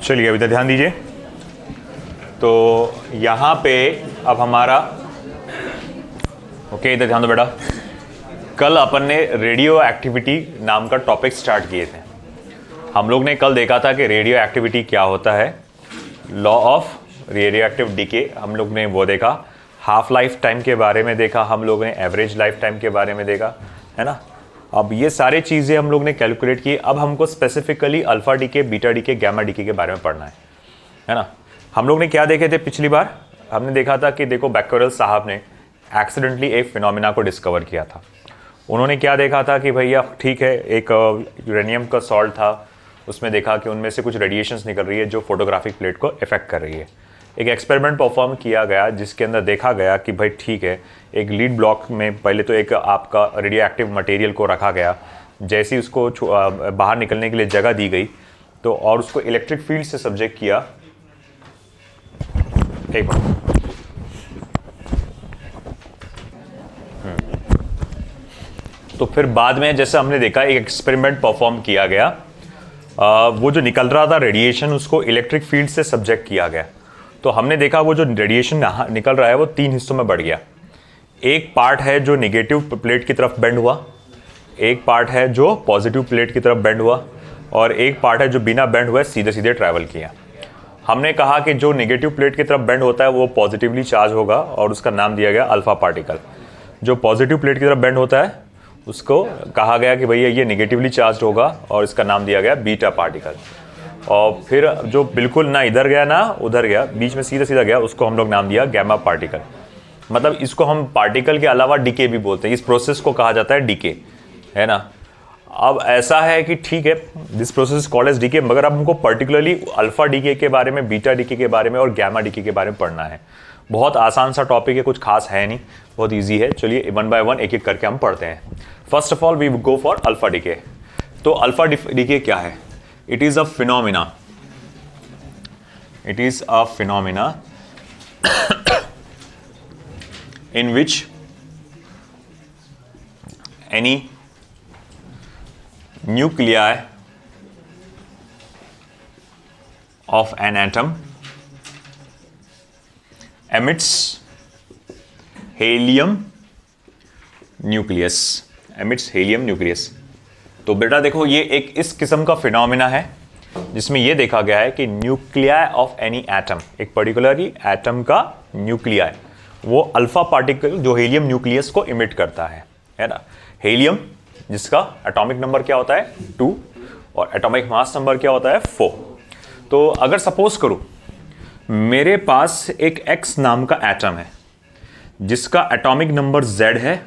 चलिए अभी तक ध्यान दीजिए। तो यहाँ पे अब हमारा ओके, इधर ध्यान दो बेटा। कल अपन ने रेडियो एक्टिविटी नाम का टॉपिक स्टार्ट किए थे। हम लोग ने कल देखा था कि रेडियो एक्टिविटी क्या होता है, law of radioactive decay हम लोग ने वो देखा, हाफ लाइफ टाइम के बारे में देखा, हम लोग ने एवरेज लाइफ टाइम के बारे में देखा, है ना। अब ये सारी चीज़ें हम लोग ने कैलकुलेट की। अब हमको specifically alpha decay, beta decay, gamma decay के बारे में पढ़ना है ना। हम लोग ने क्या देखे थे पिछली बार? हमने देखा था कि देखो बैक्यूरेल साहब ने एक्सीडेंटली एक फिनोमिना को डिस्कवर किया था। उन्होंने क्या देखा था कि भैया ठीक है, एक यूरेनियम का सॉल्ट था, उसमें देखा कि उनमें से कुछ रेडिएशंस निकल रही है जो फोटोग्राफिक प्लेट को इफेक्ट कर रही है। एक एक्सपेरिमेंट परफॉर्म किया गया जिसके अंदर देखा गया कि भाई ठीक है, एक लीड ब्लॉक में पहले तो एक आपका रेडियो एक्टिव मटेरियल को रखा गया, जैसे ही उसको बाहर निकलने के लिए जगह दी गई तो और उसको इलेक्ट्रिक फील्ड से सब्जेक्ट किया। एक तो फिर बाद में जैसे हमने देखा एक एक्सपेरिमेंट परफॉर्म किया गया, वो जो निकल रहा था रेडिएशन उसको इलेक्ट्रिक फील्ड से सब्जेक्ट किया गया। तो हमने देखा वो जो रेडिएशन निकल रहा है वो 3 हिस्सों में बढ़ गया। एक पार्ट है जो नेगेटिव प्लेट की तरफ बेंड हुआ, एक पार्ट है जो पॉजिटिव प्लेट की तरफ बेंड हुआ, और एक पार्ट है जो बिना बेंड हुए सीधे सीधे ट्रैवल किया। हमने कहा कि जो नेगेटिव प्लेट की तरफ बेंड होता है वो पॉजिटिवली चार्ज होगा और उसका नाम दिया गया अल्फा पार्टिकल। जो पॉजिटिव प्लेट की तरफ बेंड होता है उसको कहा गया कि भैया ये नेगेटिवली चार्ज होगा और इसका नाम दिया गया बीटा पार्टिकल। और फिर जो बिल्कुल ना इधर गया ना उधर गया, बीच में सीधा सीधा गया, उसको हम लोग नाम दिया गैमा पार्टिकल। मतलब इसको हम पार्टिकल के अलावा डीके भी बोलते हैं। इस प्रोसेस को कहा जाता है डीके, है ना। अब ऐसा है कि ठीक है, this process called as decay, मगर अब हमको पर्टिकुलरली अल्फा डीके के बारे में, बीटा डीके के बारे में और गैमा डीके के बारे में पढ़ना है। बहुत आसान सा टॉपिक है, कुछ खास है नहीं, बहुत ईजी है। चलिए 1 बाय 1 एक एक करके हम पढ़ते हैं। First of all we go for alpha decay. तो अल्फा डीके क्या है? It is a phenomena, it is a phenomena in which any nuclei of an atom emits helium nucleus, emits helium nucleus। तो बेटा देखो ये एक इस किस्म का फिनोमिना है जिसमें यह देखा गया है कि न्यूक्लियाई ऑफ एनी एटम, एक पर्टिकुलरली एटम का न्यूक्लियाई, वो अल्फा पार्टिकल जो हीलियम न्यूक्लियस को इमिट करता है ना। हीलियम जिसका एटॉमिक नंबर क्या होता है 2 और एटॉमिक मास नंबर क्या होता है 4। तो अगर सपोज करूं मेरे पास एक X नाम का एटम है जिसका एटॉमिक नंबर Z है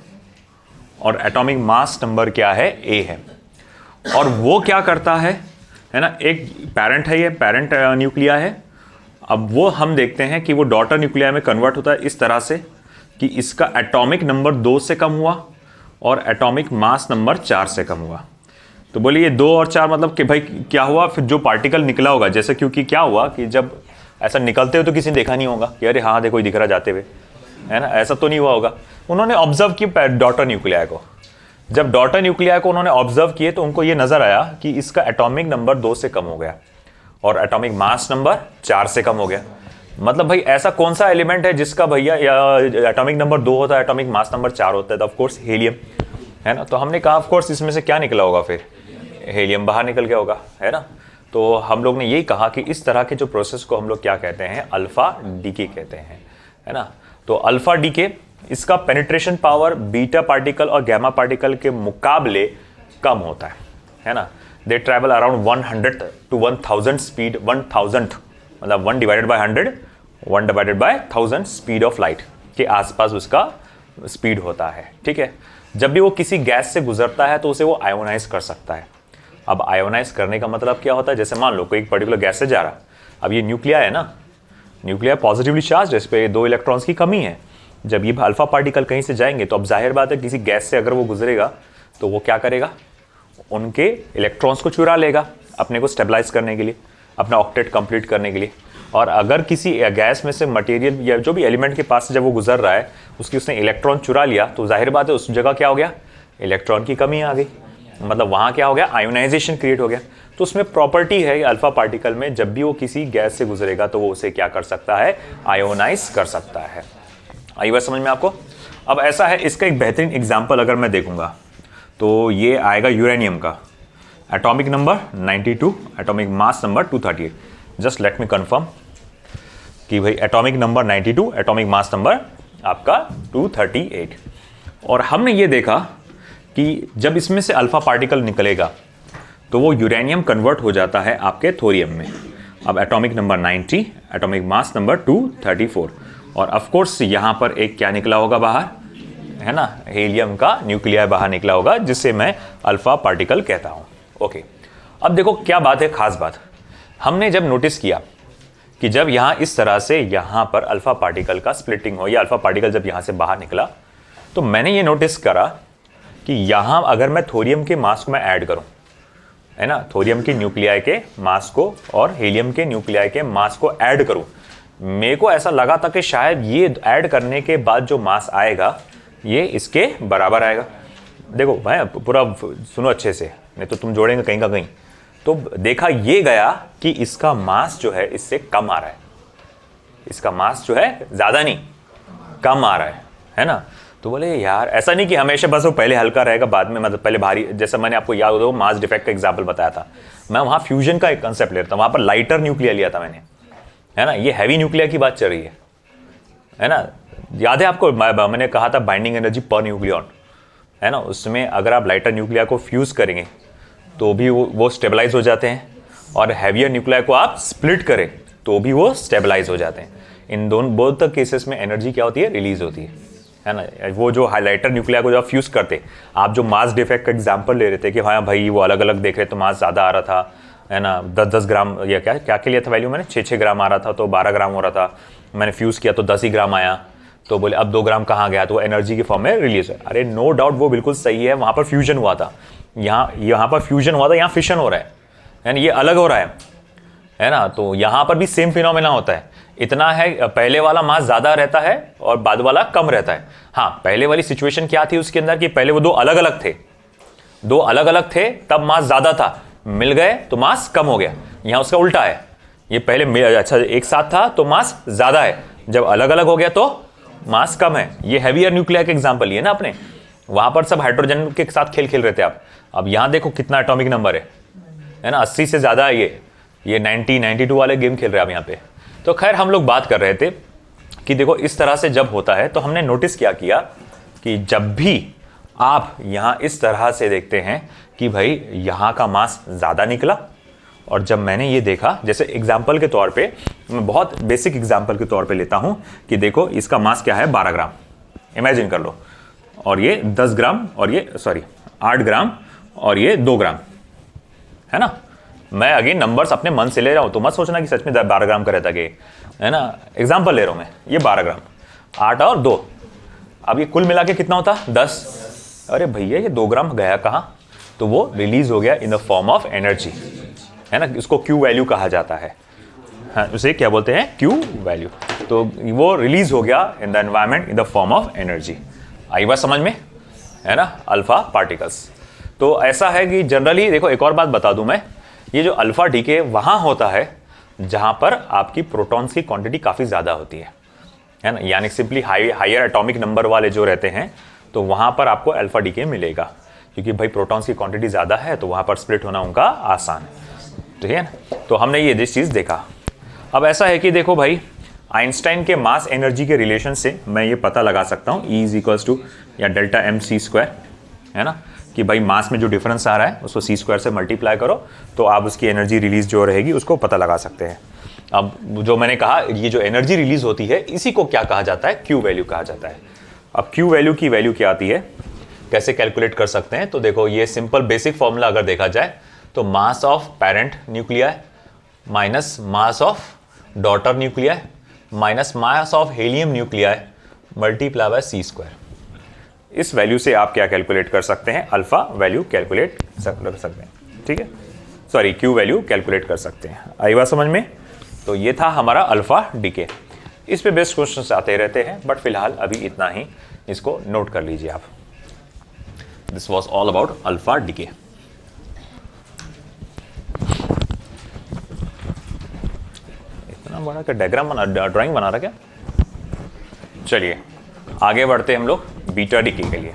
और एटॉमिक मास नंबर क्या है A है, और वो क्या करता है ना, एक पेरेंट है, ये पेरेंट न्यूक्लिया है। अब वो हम देखते हैं कि वो डॉटर न्यूक्लिया में कन्वर्ट होता है इस तरह से कि इसका एटॉमिक नंबर 2 से कम हुआ और एटॉमिक मास नंबर 4 से कम हुआ। तो बोलिए 2 और 4 मतलब कि भाई क्या हुआ, फिर जो पार्टिकल निकला होगा, जैसे क्योंकि क्या हुआ कि जब ऐसा निकलते हुए तो किसी ने देखा नहीं होगा कि अरे हाँ देखो दिख रहा जाते हुए, है ना, ऐसा तो नहीं हुआ होगा। उन्होंने ऑब्जर्व किया डॉटर न्यूक्लिया को। जब डॉटर न्यूक्लिया को उन्होंने ऑब्जर्व किए तो उनको ये नजर आया कि इसका एटॉमिक नंबर 2 से कम हो गया और एटॉमिक मास नंबर 4 से कम हो गया। मतलब भाई ऐसा कौन सा एलिमेंट है जिसका भैया एटॉमिक नंबर 2 होता है, एटॉमिक मास नंबर 4 होता है? तो ऑफ कोर्स हीलियम, है ना। तो हमने कहा ऑफ कोर्स इसमें से क्या निकला होगा, फिर हीलियम बाहर निकल गया होगा, है ना। तो हम लोग ने यही कहा कि इस तरह के जो प्रोसेस को हम लोग क्या कहते हैं, अल्फा डीके कहते हैं, है ना। तो अल्फा डीके, इसका पेनिट्रेशन पावर बीटा पार्टिकल और गैमा पार्टिकल के मुकाबले कम होता है ना। दे ट्रैवल अराउंड 100 to 1000 स्पीड, 1000 मतलब 1 divided by 100, 1 divided by 1000 speed of light के आसपास उसका स्पीड होता है, ठीक है। जब भी वो किसी गैस से गुजरता है तो उसे वो आयोनाइज कर सकता है। अब आयोनाइज करने का मतलब क्या होता है, जैसे मान लो कोई एक पर्टिकुलर गैस से जा रहा, अब ये न्यूक्लिया है ना, न्यूक्लिया पॉजिटिवली चार्ज है, इस पर 2 इलेक्ट्रॉन्स की कमी है। जब ये अल्फा पार्टिकल कहीं से जाएंगे तो अब जाहिर बात है किसी गैस से अगर वो गुजरेगा तो वो क्या करेगा, उनके इलेक्ट्रॉन्स को चुरा लेगा अपने को स्टेबलाइज करने के लिए, अपना ऑक्टेट कंप्लीट करने के लिए। और अगर किसी गैस में से मटेरियल या जो भी एलिमेंट के पास से जब वो गुजर रहा है उसने इलेक्ट्रॉन चुरा लिया तो जाहिर बात है उस जगह क्या हो गया, इलेक्ट्रॉन की कमी आ गई, मतलब वहाँ क्या हो गया, आयोनाइजेशन क्रिएट हो गया। तो उसमें प्रॉपर्टी है अल्फा पार्टिकल में, जब भी वो किसी गैस से गुजरेगा तो वो उसे क्या कर सकता है, आयोनाइज कर सकता है। आई बात समझ में आपको? अब ऐसा है, इसका एक बेहतरीन एग्जाम्पल अगर मैं देखूंगा तो ये आएगा यूरेनियम का, atomic number 92, atomic mass number 238। Just let me confirm कि भाई atomic number 92, atomic mass number आपका 238। और हमने ये देखा कि जब इसमें से अल्फा पार्टिकल निकलेगा तो वो यूरेनियम कन्वर्ट हो जाता है आपके थोरियम में। अब atomic number 90, atomic mass number 234, और ऑफ कोर्स यहां पर एक क्या निकला होगा बाहर, है ना, हीलियम का न्यूक्लियाई बाहर निकला होगा, जिससे मैं अल्फा पार्टिकल कहता हूं। ओके, अब देखो क्या बात है, खास बात हमने जब नोटिस किया कि जब यहां इस तरह से यहां पर अल्फा पार्टिकल का स्प्लिटिंग हो, या अल्फा पार्टिकल जब यहां से बाहर निकला, तो मैंने ये नोटिस करा कि यहां अगर मैं थोरियम के मास को मैं ऐड करूं, है ना, थोरियम के न्यूक्लियाई के मास को और हीलियम के न्यूक्लियाई के मास को ऐड करूं, मेरे को ऐसा लगा था कि शायद ये ऐड करने के बाद जो मास आएगा ये इसके बराबर आएगा। देखो भाई पूरा सुनो अच्छे से, नहीं तो तुम जोड़ेंगे कहीं का कहीं। तो देखा ये गया कि इसका मास जो है इससे कम आ रहा है, इसका मास जो है ज्यादा नहीं कम आ रहा है ना। तो बोले यार ऐसा नहीं कि हमेशा बस वो पहले हल्का रहेगा बाद में मतलब पहले भारी, जैसे मैंने आपको याद हो मास डिफेक्ट का एग्जांपल बताया था, मैं वहां फ्यूजन का एक कंसेप्ट ले रहा था, वहां पर लाइटर न्यूक्लिया लिया था मैंने, है ना। ये हैवी न्यूक्लिया की बात चल रही है ना। याद है आपको मैंने कहा था बाइंडिंग एनर्जी पर न्यूक्लियन, है ना, उसमें अगर आप लाइटर न्यूक्लिया को फ्यूज करेंगे तो भी वो स्टेबलाइज हो जाते हैं, और हैवियर न्यूक्लिया को आप स्प्लिट करें तो भी वो स्टेबलाइज हो जाते हैं। इन दोनों बोथ केसेस में एनर्जी क्या होती है, रिलीज होती है ना। वो जो हाइलाइटर न्यूक्लिया को जब फ्यूज करते, आप जो मास डिफेक्ट का एग्जांपल ले रहे थे कि हाँ भाई वो अलग अलग देख रहे तो मास ज़्यादा आ रहा था, है ना, 10-10 ग्राम या क्या के लिए था वैल्यू, मैंने 6-6 ग्राम आ रहा था तो 12 ग्राम हो रहा था, मैंने फ्यूज़ किया तो 10 ही ग्राम आया, तो बोले अब 2 ग्राम कहाँ गया, तो वो एनर्जी की फॉर्म में रिलीज है। अरे नो डाउट वो बिल्कुल सही है, वहाँ पर फ्यूजन हुआ था, यहाँ पर फ्यूजन हुआ था, यहाँ फिशन हो रहा है ना, ये अलग हो रहा है ना। तो यहाँ पर भी सेम फिनोमेना होता है, इतना है पहले वाला मास ज़्यादा रहता है और बाद वाला कम रहता है। हाँ, पहले वाली सिचुएशन क्या थी उसके अंदर कि पहले वो दो अलग अलग थे तब मास ज़्यादा था, मिल गए तो मास कम हो गया। यहाँ उसका उल्टा है, ये पहले अच्छा एक साथ था तो मास ज़्यादा है, जब अलग अलग हो गया तो मास कम है। ये हैवियर न्यूक्लिया का एग्जांपल लिया ना आपने, वहां पर सब हाइड्रोजन के साथ खेल रहे थे आप। अब यहां देखो कितना एटॉमिक नंबर है ना, 80 से ज्यादा है ये 90-92 वाले गेम खेल रहे हैं आप यहाँ पे। तो खैर हम लोग बात कर रहे थे कि देखो इस तरह से जब होता है तो हमने नोटिस क्या किया कि जब भी आप यहां इस तरह से देखते हैं कि भाई यहां का मास ज्यादा निकला, और जब मैंने ये देखा, जैसे एग्जाम्पल के तौर पे मैं बहुत बेसिक एग्जाम्पल के तौर पे लेता हूं कि देखो इसका मास क्या है, 12 ग्राम इमेजिन कर लो, और ये 10 ग्राम और ये 8 ग्राम और ये 2 ग्राम, है ना। मैं अगेन नंबर्स अपने मन से ले रहा हूं, तो मत सोचना कि सच में 12 ग्राम का रहता कि, है ना, एग्जाम्पल ले रहा हूं मैं। ये 12 ग्राम, 8 और 2, अब ये कुल मिला के कितना होता, 10। अरे भैया ये 2 ग्राम गया कहां, तो वो रिलीज हो गया in the form of energy, है ना। इसको क्यू वैल्यू कहा जाता है, हाँ, उसे क्या बोलते हैं, क्यू वैल्यू। तो वो रिलीज हो गया in the environment in the form of energy. आई बात समझ में, है ना, अल्फा पार्टिकल्स। तो ऐसा है कि जनरली देखो एक और बात बता दूं मैं, ये जो अल्फा डीके वहां होता है जहां पर आपकी प्रोटॉन्स की क्वांटिटी काफी ज्यादा होती है ना, यानी सिंपली हायर एटॉमिक नंबर वाले जो रहते हैं तो वहां पर आपको अल्फा डीके मिलेगा, क्योंकि भाई प्रोटॉन्स की क्वांटिटी ज्यादा है तो वहां पर स्प्लिट होना उनका आसान है, ठीक है ना। तो हमने ये चीज देखा। अब ऐसा है कि देखो भाई आइंस्टाइन के मास एनर्जी के रिलेशन से मैं ये पता लगा सकता हूँ E इक्वल्स टू या डेल्टा mc², है ना, कि भाई मास में जो डिफरेंस आ रहा है उसको c² से मल्टीप्लाई करो तो आप उसकी एनर्जी रिलीज जो रहेगी उसको पता लगा सकते हैं। अब जो मैंने कहा ये जो एनर्जी रिलीज होती है इसी को क्या कहा जाता है, क्यू वैल्यू कहा जाता है। अब क्यू वैल्यू की वैल्यू क्या आती है, कैसे कैलकुलेट कर सकते हैं, तो देखो ये सिंपल बेसिक फॉर्मूला अगर देखा जाए तो mass of parent nuclei minus mass of daughter nuclei minus mass of helium nuclei multiply by c²। इस वैल्यू से आप क्या कैलकुलेट कर सकते हैं, अल्फा वैल्यू कैलकुलेट कर सकते हैं, ठीक है, सॉरी क्यू वैल्यू कैलकुलेट कर सकते हैं। आई बात समझ में। तो ये था हमारा अल्फा डीके। इस पे बेस्ट क्वेश्चंस आते रहते हैं, बट फिलहाल अभी इतना ही, इसको नोट कर लीजिए आप। This was all about alpha decay. Diagram बना क्या, डायग्राम बना, ड्राइंग बना रहा क्या? चलिए आगे बढ़ते हैं हम लोग बीटा डीके के लिए।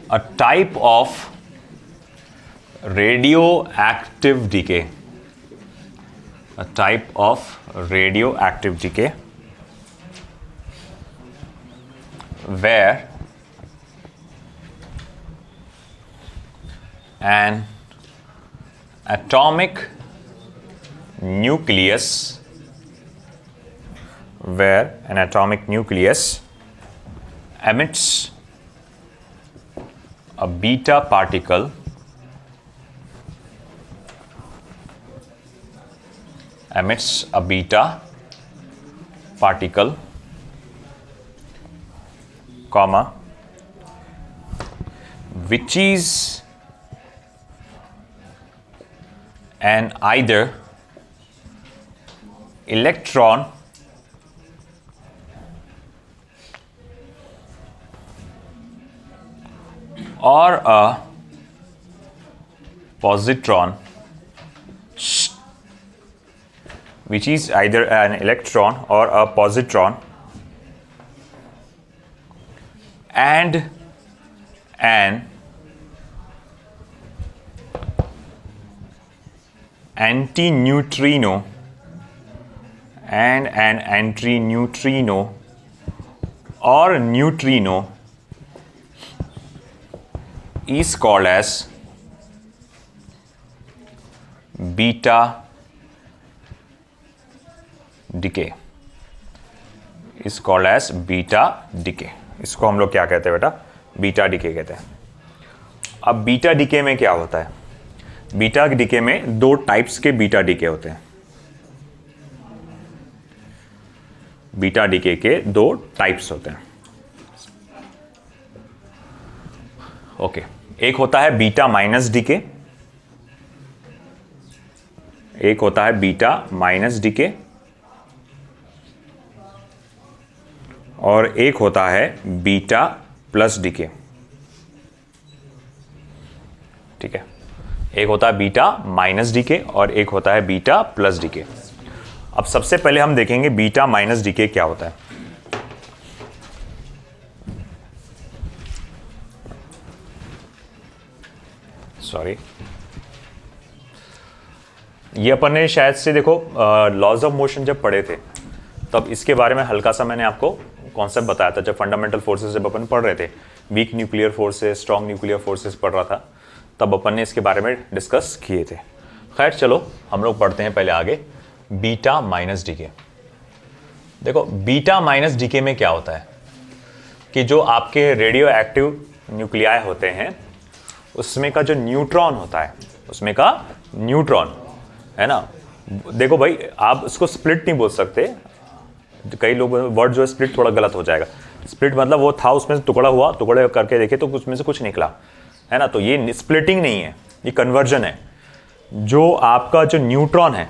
A type of radioactive decay, a type of radioactive decay where an atomic nucleus emits a beta particle comma which is an either electron or a positron, which is either an electron or a positron and an antineutrino or neutrino is called as beta decay, इसको हम लोग क्या कहते हैं बेटा, beta decay कहते हैं। अब बीटा डीके में क्या होता है, बीटा डीके में दो टाइप्स के बीटा डीके होते हैं। बीटा डीके के दो टाइप्स होते हैं। ओके, एक होता है बीटा माइनस डीके, एक होता है बीटा माइनस डीके और एक होता है बीटा प्लस डीके। ठीक है, एक होता है बीटा माइनस डीके और एक होता है बीटा प्लस डीके। अब सबसे पहले हम देखेंगे बीटा माइनस डीके क्या होता है। सॉरी, ये अपन ने शायद से देखो लॉज ऑफ मोशन जब पढ़े थे तब इसके बारे में हल्का सा मैंने आपको कॉन्सेप्ट बताया था। जब फंडामेंटल फोर्सेस जब अपन पढ़ रहे थे, weak nuclear forces, strong nuclear forces पढ़ रहा था, तब अपन ने इसके बारे में डिस्कस किए थे। खैर चलो हम लोग पढ़ते हैं पहले आगे बीटा माइनस डीके। देखो बीटा माइनस डीके में क्या होता है कि जो आपके रेडियो एक्टिव न्यूक्लियाई होते हैं उसमें का जो न्यूट्रॉन होता है, उसमें का न्यूट्रॉन है ना, देखो भाई आप उसको स्प्लिट नहीं बोल सकते, कई लोग वर्ड जो है स्प्लिट थोड़ा गलत हो जाएगा। स्प्लिट मतलब वो था उसमें टुकड़ा हुआ, टुकड़े करके देखे तो उसमें से कुछ निकला है ना, तो ये स्प्लिटिंग नहीं है, ये कन्वर्जन है। जो आपका जो न्यूट्रॉन है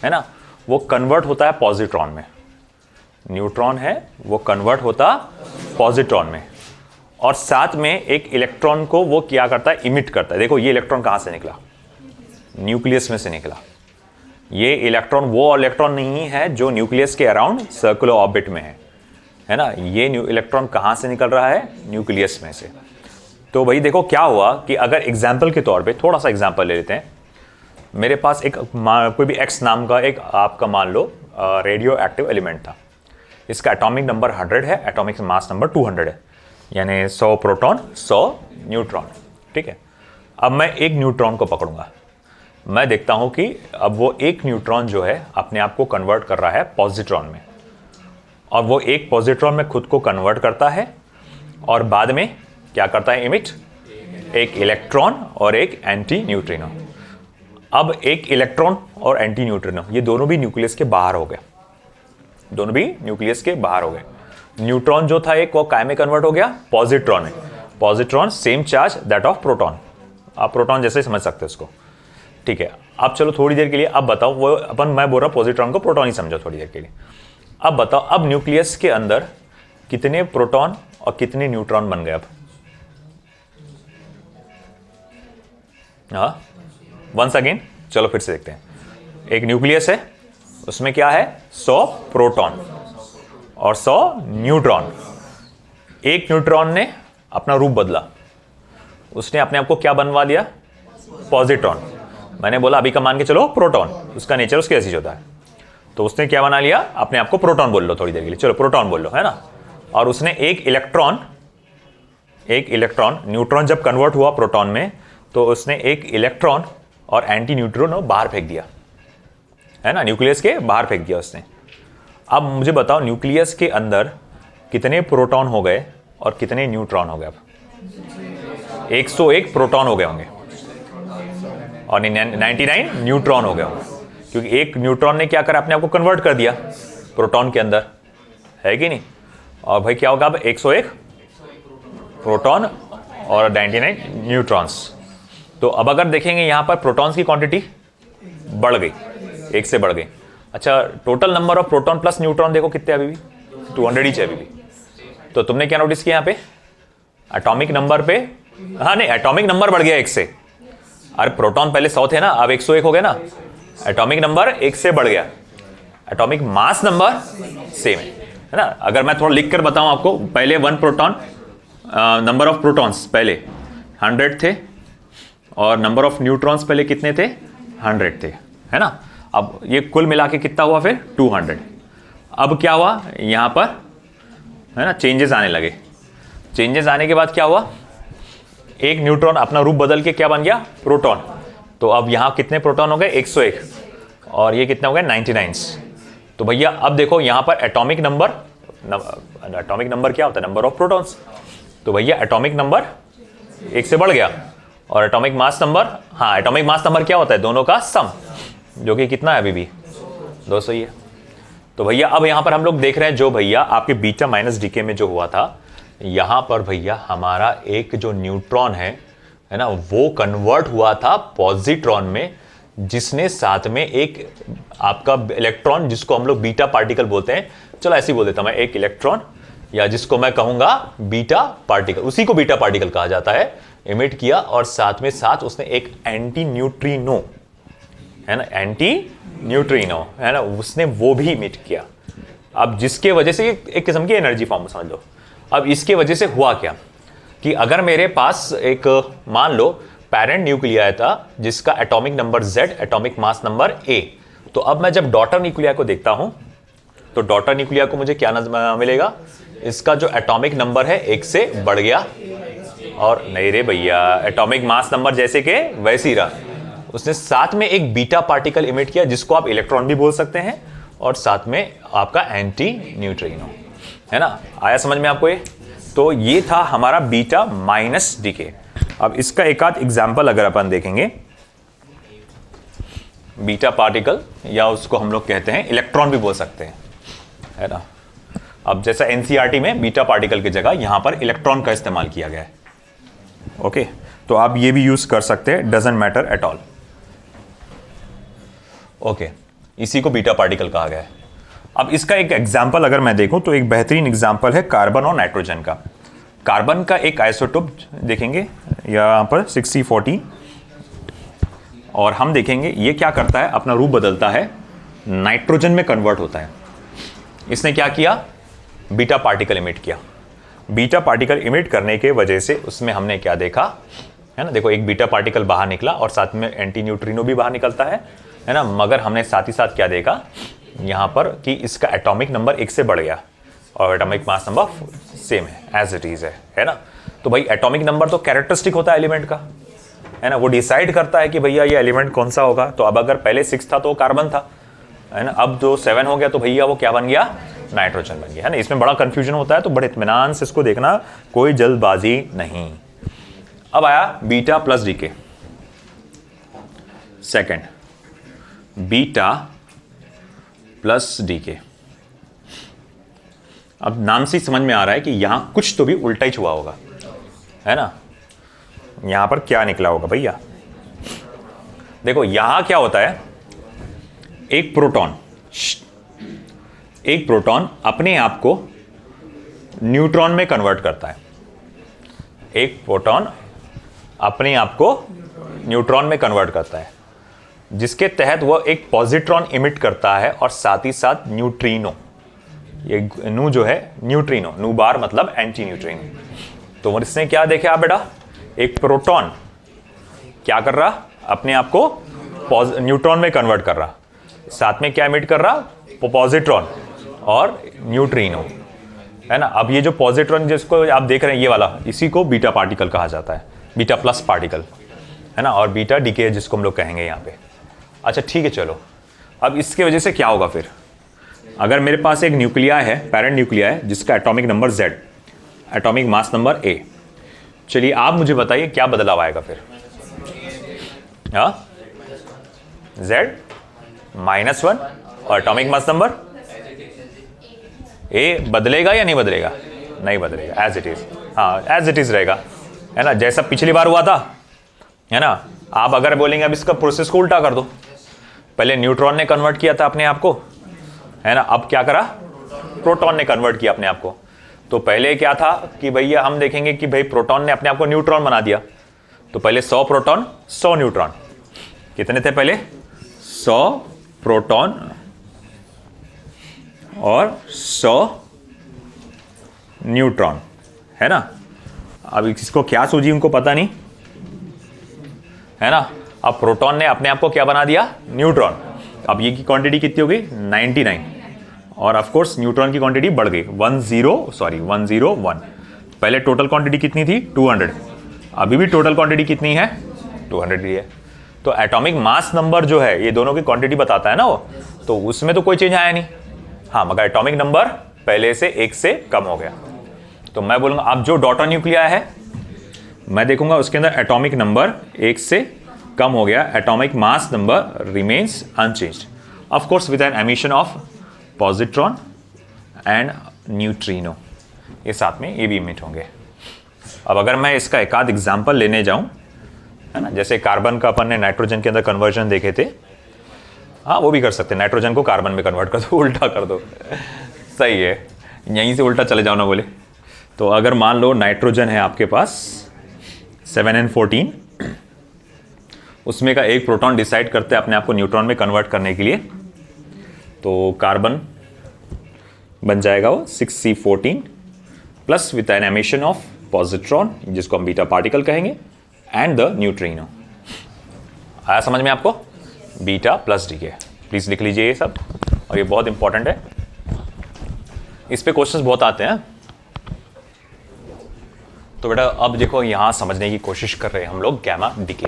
ना, वो कन्वर्ट होता है पॉजिट्रॉन में। न्यूट्रॉन है वो कन्वर्ट होता पॉजिट्रॉन में और साथ में एक इलेक्ट्रॉन को वो क्या करता है, इमिट करता है। देखो ये इलेक्ट्रॉन कहां से निकला, न्यूक्लियस में से निकला। ये इलेक्ट्रॉन वो इलेक्ट्रॉन नहीं है जो न्यूक्लियस के अराउंड सर्कुलर ऑर्बिट में है ना, ये इलेक्ट्रॉन कहां से निकल रहा है, न्यूक्लियस में से। तो भाई देखो क्या हुआ कि अगर एग्जाम्पल के तौर पे थोड़ा सा एग्जाम्पल ले लेते हैं, मेरे पास एक कोई भी एक्स नाम का एक आपका मान लो रेडियो एक्टिव एलिमेंट था। इसका एटॉमिक नंबर 100 है, एटॉमिक मास नंबर 200 है, यानी 100 प्रोटॉन 100 न्यूट्रॉन। ठीक है, अब मैं एक न्यूट्रॉन को पकड़ूंगा, मैं देखता हूं कि अब वो एक न्यूट्रॉन जो है अपने आप को कन्वर्ट कर रहा है पॉजिट्रॉन में, और वो एक पॉजिट्रॉन में खुद को कन्वर्ट करता है और बाद में क्या करता है, इमिट एक इलेक्ट्रॉन और एक एंटी न्यूट्रिनो। अब एक इलेक्ट्रॉन और एंटी न्यूट्रिनो ये दोनों भी न्यूक्लियस के बाहर हो गए, दोनों भी न्यूक्लियस के बाहर हो गए। न्यूट्रॉन जो था एक वो काय में कन्वर्ट हो गया, पॉजिट्रॉन में। Positron same charge that of proton, आप प्रोटॉन जैसे ही समझ सकते हो उसको। ठीक है, अब चलो थोड़ी देर के लिए अब बताओ, वो अपन मैं बोल रहा हूँ पॉजिट्रॉन को प्रोटॉन ही समझो थोड़ी देर के लिए। अब बताओ, अब न्यूक्लियस के अंदर कितने प्रोटॉन और कितने न्यूट्रॉन बन गए अब? हाँ, वंस अगेन, चलो फिर से देखते हैं। एक न्यूक्लियस है, उसमें क्या है? 100 प्रोटॉन और 100 न्यूट्रॉन। एक न्यूट्रॉन ने अपना रूप बदला, उसने अपने आप को क्या बनवा लिया? पॉजिट्रॉन। मैंने बोला अभी का मान के चलो प्रोटॉन, उसका नेचर उसके ऐसे होता है, तो उसने क्या बना लिया? अपने आप को प्रोटॉन बोल लो थोड़ी देर के लिए, चलो प्रोटॉन बोल लो, है ना। और उसने एक इलेक्ट्रॉन, न्यूट्रॉन जब कन्वर्ट हुआ प्रोटॉन में, तो उसने एक इलेक्ट्रॉन और एंटी न्यूट्रॉन बाहर फेंक दिया, है ना, न्यूक्लियस के बाहर फेंक दिया उसने। अब मुझे बताओ, न्यूक्लियस के अंदर कितने प्रोटॉन हो गए और कितने न्यूट्रॉन हो गए? अब 101 प्रोटॉन हो गए होंगे और 99 न्यूट्रॉन हो गए होंगे, क्योंकि एक न्यूट्रॉन ने क्या करा? अपने आप को कन्वर्ट कर दिया प्रोटॉन के अंदर, है कि नहीं। और भाई क्या होगा अब? 101 प्रोटॉन और 99 न्यूट्रॉन्स। तो अब अगर देखेंगे यहां पर प्रोटॉन्स की क्वांटिटी बढ़ गई, 1 से बढ़ गई। अच्छा, total number of proton plus neutron देखो कितने अभी भी? 200 ही है अभी भी। तो तुमने क्या नोटिस किया यहां पे? एटॉमिक नंबर पे, हाँ नहीं, एटॉमिक नंबर बढ़ गया 1 से। अरे प्रोटॉन पहले 100 थे ना, अब 101 हो गए ना। एटॉमिक नंबर 1 से बढ़ गया, एटॉमिक मास नंबर सेम है ना। अगर मैं थोड़ा लिख कर बताऊं आपको, पहले 1 प्रोटॉन, नंबर ऑफ प्रोटॉन्स पहले 100 थे और नंबर ऑफ न्यूट्रॉन्स पहले कितने थे? 100 थे, है ना। अब ये कुल मिला के कितना हुआ फिर? 200। अब क्या हुआ यहां पर, है ना, चेंजेस आने लगे। चेंजेस आने के बाद क्या हुआ? एक न्यूट्रॉन अपना रूप बदल के क्या बन गया? प्रोटॉन। तो अब यहां कितने प्रोटॉन हो गए? 101 और ये कितने हो गए? 99। तो भैया अब देखो यहां पर एटॉमिक नंबर क्या होता है? Number of protons. तो भैया एटॉमिक नंबर 1 से बढ़ गया और एटॉमिक मास नंबर, हाँ एटॉमिक मास नंबर क्या होता है? दोनों का सम, जो कि कितना है अभी भी? 200 ही है। तो भैया अब यहां पर हम लोग देख रहे हैं, जो भैया आपके बीटा माइनस डीके में जो हुआ था, यहां पर भैया हमारा एक जो न्यूट्रॉन है ना, वो कन्वर्ट हुआ था पॉजिट्रॉन में, जिसने साथ में एक आपका इलेक्ट्रॉन, जिसको हम लोग बीटा पार्टिकल बोलते हैं, चलो ऐसे ही बोल देता हूं मैं, एक इलेक्ट्रॉन, या जिसको मैं कहूंगा बीटा पार्टिकल, उसी को बीटा पार्टिकल कहा जाता है, इमिट किया। और साथ में साथ उसने एक एंटी न्यूट्रिनो, है ना, एंटी न्यूट्रिनो, है ना, उसने वो भी इमिट किया। अब जिसके वजह से एक किस्म की एनर्जी फॉर्म समझ लो। अब इसके वजह से हुआ क्या कि अगर मेरे पास एक, मान लो पेरेंट न्यूक्लियाई था जिसका atomic number Z, atomic mass number A, तो अब मैं जब डॉटर न्यूक्लियाई को देखता हूं, तो डॉटर न्यूक्लियाई को मुझे क्या मिलेगा? इसका जो एटॉमिक नंबर है 1 से बढ़ गया, और नहीं रे भैया, एटॉमिक मास नंबर जैसे के वैसे ही रहा। उसने साथ में एक बीटा पार्टिकल इमिट किया, जिसको आप इलेक्ट्रॉन भी बोल सकते हैं, और साथ में आपका एंटी न्यूट्रिनो, है ना। आया समझ में आपको ये? तो ये था हमारा बीटा माइनस डीके। अब इसका एक आध एग्जाम्पल अगर अपन देखेंगे, बीटा पार्टिकल, या उसको हम लोग कहते हैं इलेक्ट्रॉन भी बोल सकते हैं, है ना। अब जैसा एनसीईआरटी में बीटा पार्टिकल की जगह यहां पर इलेक्ट्रॉन का इस्तेमाल किया गया है, ओके। तो आप ये भी यूज कर सकते हैं, doesn't matter at all, okay. इसी को बीटा पार्टिकल कहा गया है। अब इसका एक एग्जाम्पल अगर मैं देखूं, तो एक बेहतरीन एग्जाम्पल है कार्बन और नाइट्रोजन का। कार्बन का एक आइसोटोप देखेंगे यहां पर 6040, और हम देखेंगे ये क्या करता है, अपना रूप बदलता है, नाइट्रोजन में कन्वर्ट होता है। इसने क्या किया? बीटा पार्टिकल इमिट किया। बीटा पार्टिकल इमिट करने के वजह से उसमें हमने क्या देखा, है ना, देखो एक बीटा पार्टिकल बाहर निकला और साथ में एंटी न्यूट्रिनो भी बाहर निकलता है ना, मगर हमने साथ ही साथ क्या देखा यहां पर कि इसका एटॉमिक नंबर 1 से बढ़ गया और एटॉमिक मास नंबर सेम है, एज इट इज है ना। तो भाई एटॉमिक नंबर तो कैरेक्टरिस्टिक होता है एलिमेंट का, है ना, वो डिसाइड करता है कि भैया ये एलिमेंट कौन सा होगा। तो अब अगर पहले 6 था तो वो कार्बन था, है ना, अब जो 7 हो गया तो भैया वो क्या बन गया? नाइट्रोजन बन गया, है ना। इसमें बड़ा कंफ्यूजन होता है, तो बड़े इत्मीनान से इसको देखना, कोई जल्दबाजी नहीं। अब आया beta plus decay, second beta plus decay. अब नाम से समझ में आ रहा है कि यहां कुछ तो भी उल्टा ही हुआ होगा, है ना। यहां पर क्या निकला होगा भैया? देखो यहां क्या होता है, एक प्रोटॉन एक प्रोटॉन अपने आप को न्यूट्रॉन में कन्वर्ट करता है। एक प्रोटॉन अपने आप को न्यूट्रॉन में कन्वर्ट करता है, जिसके तहत वह एक पॉजिट्रॉन इमिट करता है और साथ ही साथ न्यूट्रिनो, ये नू जो है न्यूट्रिनो, नू बार मतलब एंटी न्यूट्रिनो। तो इसने क्या देखा बेटा, एक प्रोटॉन क्या कर रहा, अपने आप को न्यूट्रॉन में कन्वर्ट कर रहा, साथ में क्या इमिट कर रहा, पॉजिट्रॉन और न्यूट्रिनो, है ना। अब ये जो पॉजिट्रॉन जिसको आप देख रहे हैं ये वाला, इसी को बीटा पार्टिकल कहा जाता है, बीटा प्लस पार्टिकल, है ना, और बीटा डीके जिसको हम लोग कहेंगे यहाँ पे। अच्छा ठीक है, चलो अब इसके वजह से क्या होगा फिर, अगर मेरे पास एक न्यूक्लिया है, पेरेंट न्यूक्लिया है, जिसका atomic number Z, atomic mass number A, चलिए आप मुझे बताइए क्या बदलाव आएगा फिर। Z -1 और एटॉमिक मास नंबर A बदलेगा या नहीं बदलेगा, नहीं बदलेगा, एज इट इज, हाँ एज इट इज रहेगा, है ना, जैसा पिछली बार हुआ था, है ना। आप अगर बोलेंगे अब इसका प्रोसेस को उल्टा कर दो, पहले न्यूट्रॉन ने कन्वर्ट किया था अपने आप को, है ना, अब क्या करा, प्रोटॉन ने कन्वर्ट किया अपने आप को। तो पहले क्या था कि भैया हम देखेंगे कि भाई प्रोटॉन ने अपने आप को न्यूट्रॉन बना दिया, तो पहले 100 प्रोटॉन 100 न्यूट्रॉन, कितने थे पहले, 100 प्रोटॉन और 100 न्यूट्रॉन, है ना। अब इसको क्या सूझी उनको पता नहीं, है ना। अब प्रोटॉन ने अपने आप को क्या बना दिया, न्यूट्रॉन। अब ये की क्वांटिटी कितनी हो गई, 99, और ऑफ कोर्स न्यूट्रॉन की क्वांटिटी बढ़ गई 101। पहले टोटल क्वांटिटी कितनी थी, 200, अभी भी टोटल क्वांटिटी कितनी है, 200 ही है। तो एटॉमिक मास नंबर जो है ये दोनों की क्वांटिटी बताता है ना वो, तो उसमें तो कोई चेंज आया नहीं, हाँ, मगर एटॉमिक नंबर पहले से 1 से कम हो गया। तो मैं बोलूंगा अब जो डॉटर न्यूक्लिया है, मैं देखूंगा उसके अंदर एटॉमिक नंबर 1 से कम हो गया, atomic mass number remains unchanged, of course with an emission of positron and neutrino, ये साथ में ये भी इमिट होंगे। अब अगर मैं इसका एक आध एग्जाम्पल लेने जाऊं, है ना, जैसे कार्बन का अपन ने नाइट्रोजन के अंदर कन्वर्जन देखे थे, हाँ वो भी कर सकते हैं, नाइट्रोजन को कार्बन में कन्वर्ट कर दो, उल्टा कर दो, सही है, यहीं से उल्टा चले जाओ ना बोले। तो अगर मान लो नाइट्रोजन है आपके पास 7n14, उसमें का एक प्रोटॉन डिसाइड करते हैं अपने आप को न्यूट्रॉन में कन्वर्ट करने के लिए, तो कार्बन बन जाएगा वो 6c14 plus with an emission of positron, जिसको हम बीटा पार्टिकल कहेंगे, एंड द न्यूट्रिनो। आया समझ में आपको, बीटा प्लस डीके, प्लीज लिख लीजिए ये सब, और ये बहुत इंपॉर्टेंट है, इस पे क्वेश्चंस बहुत आते हैं। तो बेटा अब देखो यहां समझने की कोशिश कर रहे हैं हम लोग गैमा डीके,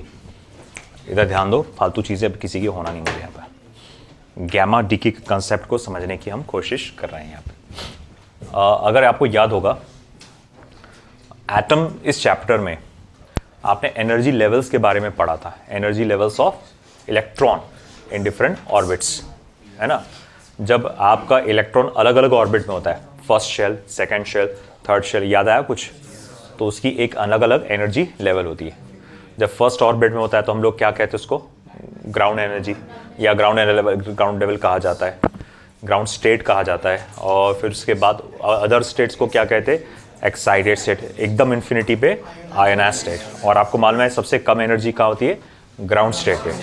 इधर ध्यान दो, फालतू चीजें अब किसी की होना नहीं मुझे यहाँ पर, गैमा डीके के कंसेप्ट को समझने की हम कोशिश कर रहे हैं यहाँ पे। अगर आपको याद होगा एटम, इस चैप्टर में आपने एनर्जी लेवल्स के बारे में पढ़ा था, energy levels of electron in different orbits, है ना। जब आपका इलेक्ट्रॉन अलग अलग ऑर्बिट में होता है, first shell, second shell, third shell, याद आया कुछ, तो उसकी एक अलग अलग एनर्जी लेवल होती है। जब फर्स्ट ऑर्बिट में होता है तो हम लोग क्या कहते हैं उसको, ग्राउंड एनर्जी या ग्राउंड लेवल कहा जाता है, ग्राउंड स्टेट कहा जाता है। और फिर उसके बाद अदर स्टेट्स को क्या कहते हैं, एक्साइटेड स्टेट, एकदम इन्फिनिटी पे आयनाइज्ड स्टेट। और आपको मालूम है सबसे कम एनर्जी कहाँ होती है, ग्राउंड स्टेट पे,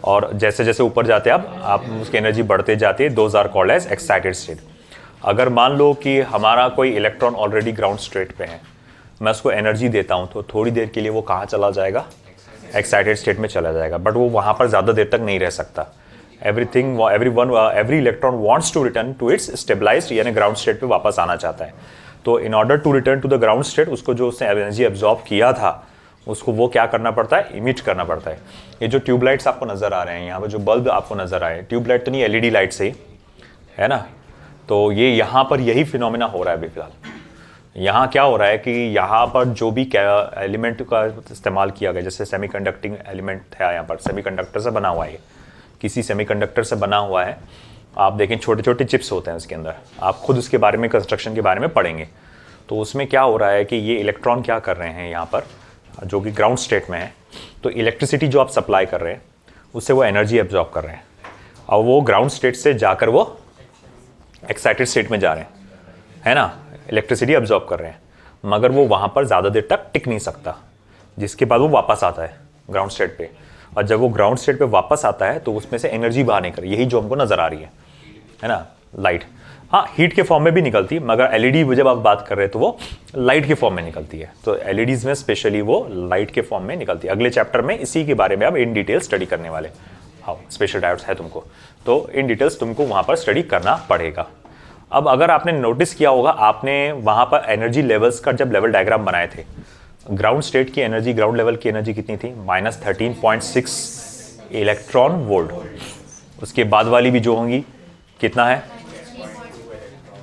और जैसे जैसे ऊपर जाते हैं आप उसकी एनर्जी बढ़ते जाती है, those are called as excited state. अगर मान लो कि हमारा कोई इलेक्ट्रॉन ऑलरेडी ग्राउंड स्टेट पे है, मैं उसको एनर्जी देता हूँ तो थोड़ी देर के लिए वो कहाँ चला जाएगा, एक्साइटेड स्टेट में चला जाएगा, बट वो वहाँ पर ज़्यादा देर तक नहीं रह सकता। Every electron wants to return to its stabilized यानी ग्राउंड स्टेट पे वापस आना चाहता है। तो in order to return to the ground state, उसको जो उसने एनर्जी एब्जॉर्ब किया था उसको वो क्या करना पड़ता है, इमिट करना पड़ता है। ये जो ट्यूबलाइट्स आपको नजर आ रहे हैं यहाँ पर, जो बल्ब आपको नजर आए, ट्यूबलाइट तो नहीं, एलईडी लाइट से ही है ना। तो ये यहाँ पर यही फिनोमेना हो रहा है अभी फिलहाल। यहाँ क्या हो रहा है कि यहाँ पर जो भी एलिमेंट का इस्तेमाल किया गया, जैसे सेमीकंडक्टिंग एलिमेंट है यहाँ पर, सेमीकंडक्टर से बना हुआ है, किसी सेमीकंडक्टर से बना हुआ है, आप देखें छोटे छोटे चिप्स होते हैं उसके अंदर, आप खुद उसके बारे में, कंस्ट्रक्शन के बारे में पढ़ेंगे। तो उसमें क्या हो रहा है कि ये इलेक्ट्रॉन क्या कर रहे हैं यहाँ पर, जो कि ग्राउंड स्टेट में है, तो इलेक्ट्रिसिटी जो आप सप्लाई कर रहे हैं उससे वो एनर्जी एब्जॉर्ब कर रहे हैं, और वो ग्राउंड स्टेट से जाकर वो एक्साइटेड स्टेट में जा रहे हैं, है ना, इलेक्ट्रिसिटी अब्जॉर्ब कर रहे हैं, मगर वो वहाँ पर ज़्यादा देर तक टिक नहीं सकता, जिसके बाद वो वापस आता है ग्राउंड स्टेट पे। और जब वो ग्राउंड स्टेट पे वापस आता है तो उसमें से एनर्जी बाहर निकल, यही जो हमको नज़र आ रही है ना, लाइट। हाँ, हीट के फॉर्म में भी निकलती है, मगर एलईडी जब आप बात कर रहे हैं तो वो लाइट के फॉर्म में निकलती है। तो एलईडीज में स्पेशली वो लाइट के फॉर्म में निकलती है। अगले चैप्टर में इसी के बारे में आप इन डिटेल स्टडी करने वाले। हाँ, स्पेशल डायोड्स है तुमको, तो इन डिटेल्स तुमको वहाँ पर स्टडी करना पड़ेगा। अब अगर आपने नोटिस किया होगा, आपने वहाँ पर एनर्जी लेवल्स का जब लेवल डायग्राम बनाए थे, ग्राउंड स्टेट की एनर्जी, ग्राउंड लेवल की एनर्जी कितनी थी? -13.6 इलेक्ट्रॉन वोल्ट। उसके बाद वाली भी जो होंगी कितना है?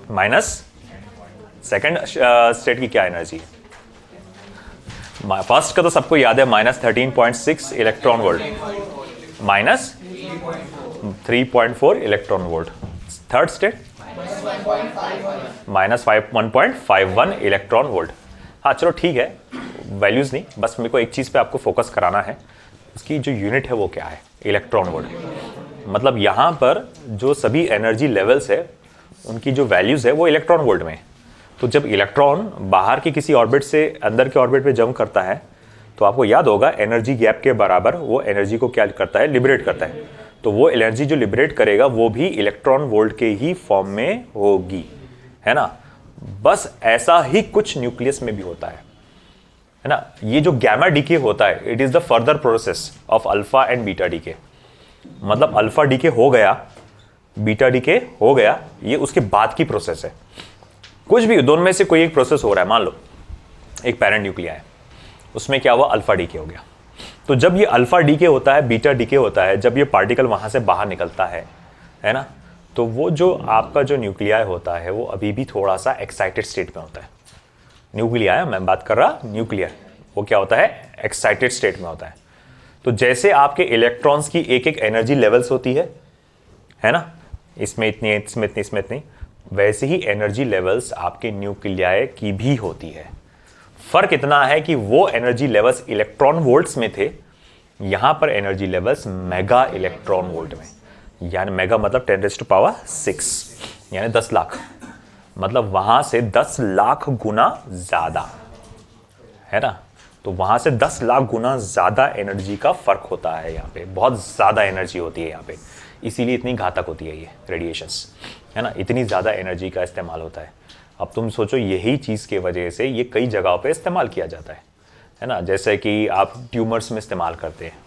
माइनस सेकेंड स्टेट की क्या एनर्जी है? फर्स्ट का तो सबको याद है, -13.6 electron volt, -3.4 electron volt. Third state -1.51 electron volt. हाँ चलो ठीक है, वैल्यूज नहीं, बस मेरे को एक चीज़ पे आपको फोकस कराना है, उसकी जो यूनिट है वो क्या है? Electron volt. मतलब यहाँ पर जो सभी एनर्जी लेवल्स है उनकी जो वैल्यूज है वो इलेक्ट्रॉन वोल्ट में। तो जब इलेक्ट्रॉन बाहर की किसी ऑर्बिट से अंदर के ऑर्बिट पे जंप करता है तो आपको याद होगा एनर्जी गैप के बराबर वो एनर्जी को क्या करता है? लिबरेट करता है। तो वो एनर्जी जो लिबरेट करेगा वो भी इलेक्ट्रॉन वोल्ट के ही फॉर्म में होगी, है ना। बस ऐसा ही कुछ न्यूक्लियस में भी होता है ना। ये जो गैमा डीके होता है, it is the further process of alpha and beta decay. मतलब अल्फा डीके हो गया, बीटा डीके हो गया, ये उसके बाद की प्रोसेस है। कुछ भी दोनों में से कोई एक प्रोसेस हो रहा है, मान लो एक पैरेंट न्यूक्लिया है, उसमें क्या हुआ? अल्फा डीके हो गया। तो जब ये अल्फा डीके होता है, बीटा डीके होता है, जब ये पार्टिकल वहां से बाहर निकलता है ना, तो वो जो आपका जो न्यूक्लिया होता है वो अभी भी थोड़ा सा एक्साइटेड स्टेट में होता है। न्यूक्लिया, मैं बात कर रहा न्यूक्लियर, वो क्या होता है? एक्साइटेड स्टेट में होता है। तो जैसे आपके इलेक्ट्रॉन्स की एक एक एनर्जी लेवल्स होती है ना, इसमें इतनी, इसमें इतनी, इसमें इतनी, वैसे ही एनर्जी लेवल्स आपके न्यूक्लियाई की भी होती है। फर्क इतना है कि वो एनर्जी लेवल्स इलेक्ट्रॉन वोल्ट्स में थे, यहां पर energy levels mega electron volt में, यानी मेगा मतलब 10⁻⁶, यानी 10 लाख, मतलब वहां से 10 लाख गुना ज्यादा, है ना। तो वहां से 10 लाख गुना ज्यादा एनर्जी का फर्क होता है। यहाँ पे बहुत ज्यादा एनर्जी होती है यहाँ पे, इसीलिए इतनी घातक होती है ये रेडिएशंस, है ना। इतनी ज्यादा एनर्जी का इस्तेमाल होता है। अब तुम सोचो, यही चीज़ की वजह से ये कई जगहों पे इस्तेमाल किया जाता है ना। जैसे कि आप ट्यूमर्स में इस्तेमाल करते हैं,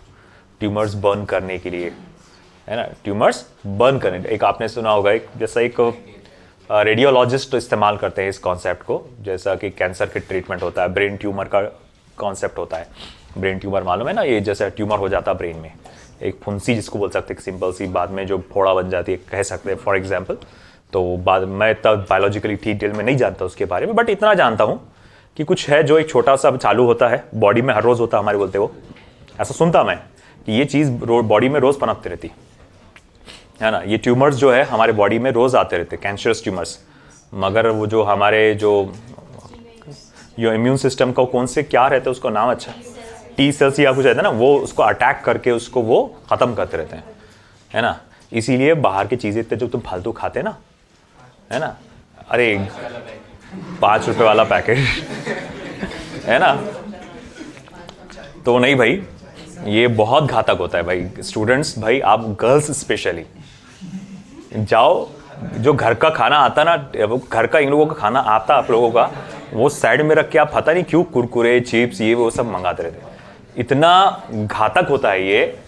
ट्यूमर्स बर्न करने के लिए, है ना। ट्यूमर्स बर्न करने, एक आपने सुना होगा, एक जैसा एक रेडियोलॉजिस्ट इस्तेमाल करते हैं इस कॉन्सेप्ट को, जैसा कि कैंसर के ट्रीटमेंट होता है, ब्रेन ट्यूमर का कॉन्सेप्ट होता है। ब्रेन ट्यूमर मालूम है ना, ये जैसे ट्यूमर हो जाता है ब्रेन में, एक फुंसी जिसको बोल सकते हैं, सिंपल सी, बाद में जो फोड़ा बन जाती है कह सकते हैं फॉर एग्जाम्पल। तो बाद मैं तब बायोलॉजिकली डिटेल में नहीं जानता उसके बारे में, बट इतना जानता हूँ कि कुछ है जो एक छोटा सा चालू होता है बॉडी में, हर रोज़ होता है हमारे, बोलते वो, ऐसा सुनता मैं कि ये चीज़ बॉडी में रोज़ पनपती रहती है ना। ये ट्यूमर्स जो है हमारे बॉडी में रोज़ आते रहते, कैंसरस ट्यूमर्स, मगर वो जो हमारे जो इम्यून सिस्टम का कौन से क्या रहते हैं, उसको नाम अच्छा टी सेल्स या कुछ रहता है ना, वो उसको अटैक करके उसको वो ख़त्म करते रहते हैं, है ना। इसीलिए बाहर की चीज़ें इतने जो तुम फालतू खाते ना, है ना, अरे 5 रुपए वाला पैकेट है ना, तो नहीं भाई, ये बहुत घातक होता है भाई। स्टूडेंट्स भाई, आप गर्ल्स स्पेशली जाओ, जो घर का खाना आता ना, वो घर का इन लोगों का खाना आता आप लोगों का, वो साइड में रख के आप पता नहीं क्यों कुरकुरे चिप्स ये वो सब मंगाते रहते। इतना घातक होता है ये,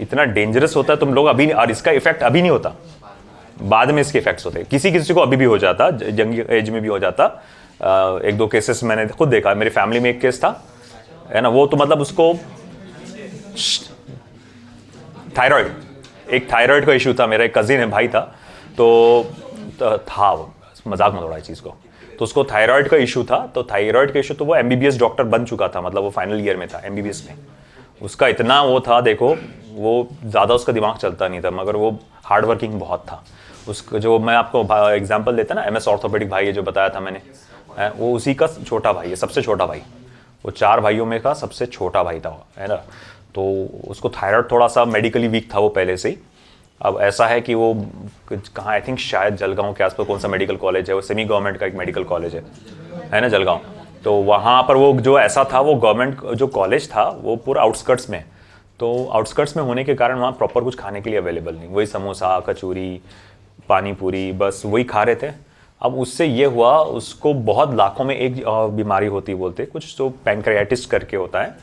इतना डेंजरस होता है तुम लोग अभी, और इसका इफेक्ट अभी नहीं होता, बाद में इसके इफेक्ट्स होते हैं। किसी किसी को अभी भी हो जाता, यंग एज में भी हो जाता। 1-2 केसेस मैंने खुद देखा, मेरी फैमिली में एक केस था, है ना। वो तो मतलब उसको थायराइड, एक थायराइड का इशू था, मेरा एक कजिन है, भाई था, तो था, मजाक में थोड़ा इस चीज़ को, तो उसको थायराइड का इशू था। तो थायराइड का इशू, तो वो MBBS डॉक्टर बन चुका था, मतलब वो फाइनल ईयर में था MBBS में। उसका इतना वो था, देखो वो ज़्यादा उसका दिमाग चलता नहीं था, मगर वो हार्ड वर्किंग बहुत था। उसको जो मैं आपको एग्जांपल देता ना, MS ऑर्थोपेडिक भाई, ये जो बताया था मैंने, वो उसी का छोटा भाई है, सबसे छोटा भाई, वो 4 भाइयों में का सबसे छोटा भाई था, है ना। तो उसको थायराइड थोड़ा सा मेडिकली वीक था वो पहले से ही, अब ऐसा है कि वो कहाँ, आई थिंक शायद जलगांव के आसपास कौन सा मेडिकल कॉलेज है, वो सेमी गवर्नमेंट का एक मेडिकल कॉलेज है ना जलगांव। तो वहाँ पर वो जो ऐसा था, वो गवर्नमेंट जो कॉलेज था वो पूरा आउटस्कर्ट्स में, तो आउटस्कर्ट्स में होने के कारण वहाँ प्रॉपर कुछ खाने के लिए अवेलेबल नहीं, वही समोसा कचौरी पानी पूरी बस वही खा रहे थे। अब उससे ये हुआ, उसको बहुत लाखों में एक बीमारी होती बोलते कुछ, तो पैंक्रियाटिस करके होता है,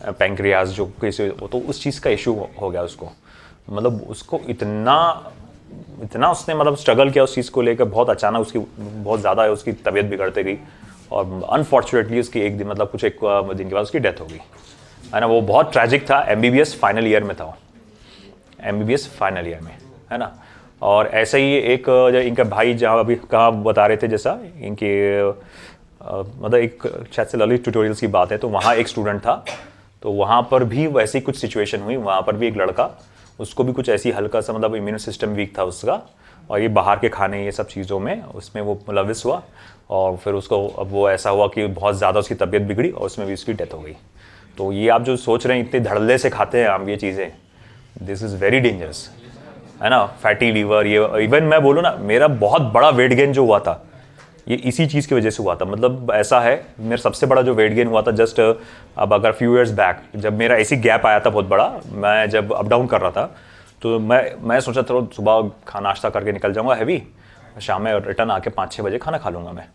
पैंक्रियाज जो कैसे, तो उस चीज़ का इशू हो गया उसको। मतलब उसको इतना उसने मतलब स्ट्रगल किया उस चीज़ को लेकर, बहुत अचानक उसकी बहुत ज़्यादा उसकी तबीयत बिगड़ते गई और अनफॉर्चुनेटली उसकी एक दिन मतलब कुछ एक दिन के बाद उसकी डेथ हो गई, है ना। वो बहुत ट्रैजिक था, MBBS फाइनल ईयर में था, MBBS फाइनल ईयर में, है ना। और ऐसे ही एक इनका भाई जहाँ अभी कहाँ बता रहे थे जैसा इनके मतलब एक शायद से ललित ट्यूटोरियल्स की बात है, तो वहाँ एक स्टूडेंट था, तो वहाँ पर भी वैसी कुछ सिचुएशन हुई। वहाँ पर भी एक लड़का, उसको भी कुछ ऐसी हल्का सा मतलब इम्यून सिस्टम वीक था उसका, और ये बाहर के खाने ये सब चीज़ों में उसमें वो मुलविस हुआ, और फिर उसको अब वो ऐसा हुआ कि बहुत ज़्यादा उसकी तबीयत बिगड़ी और उसमें भी उसकी डेथ हो गई। तो ये आप जो सोच रहे हैं इतने धड़ल्ले से खाते हैं आप ये चीज़ें, दिस इज़ वेरी डेंजरस, है ना। फैटी लीवर, ये इवन मैं बोलूँ ना, मेरा बहुत बड़ा वेट गेन जो हुआ था ये इसी चीज़ की वजह से हुआ था। मतलब ऐसा है, मेरा सबसे बड़ा जो वेट गेन हुआ था जस्ट अब अगर फ्यू इयर्स बैक, जब मेरा ऐसी गैप आया था बहुत बड़ा, मैं जब अप डाउन कर रहा था, तो मैं सोचा था सुबह नाश्ता करके निकल जाऊँगा हैवी, शाम में रिटर्न आके 5-6 बजे खाना खा लूँगा मैं,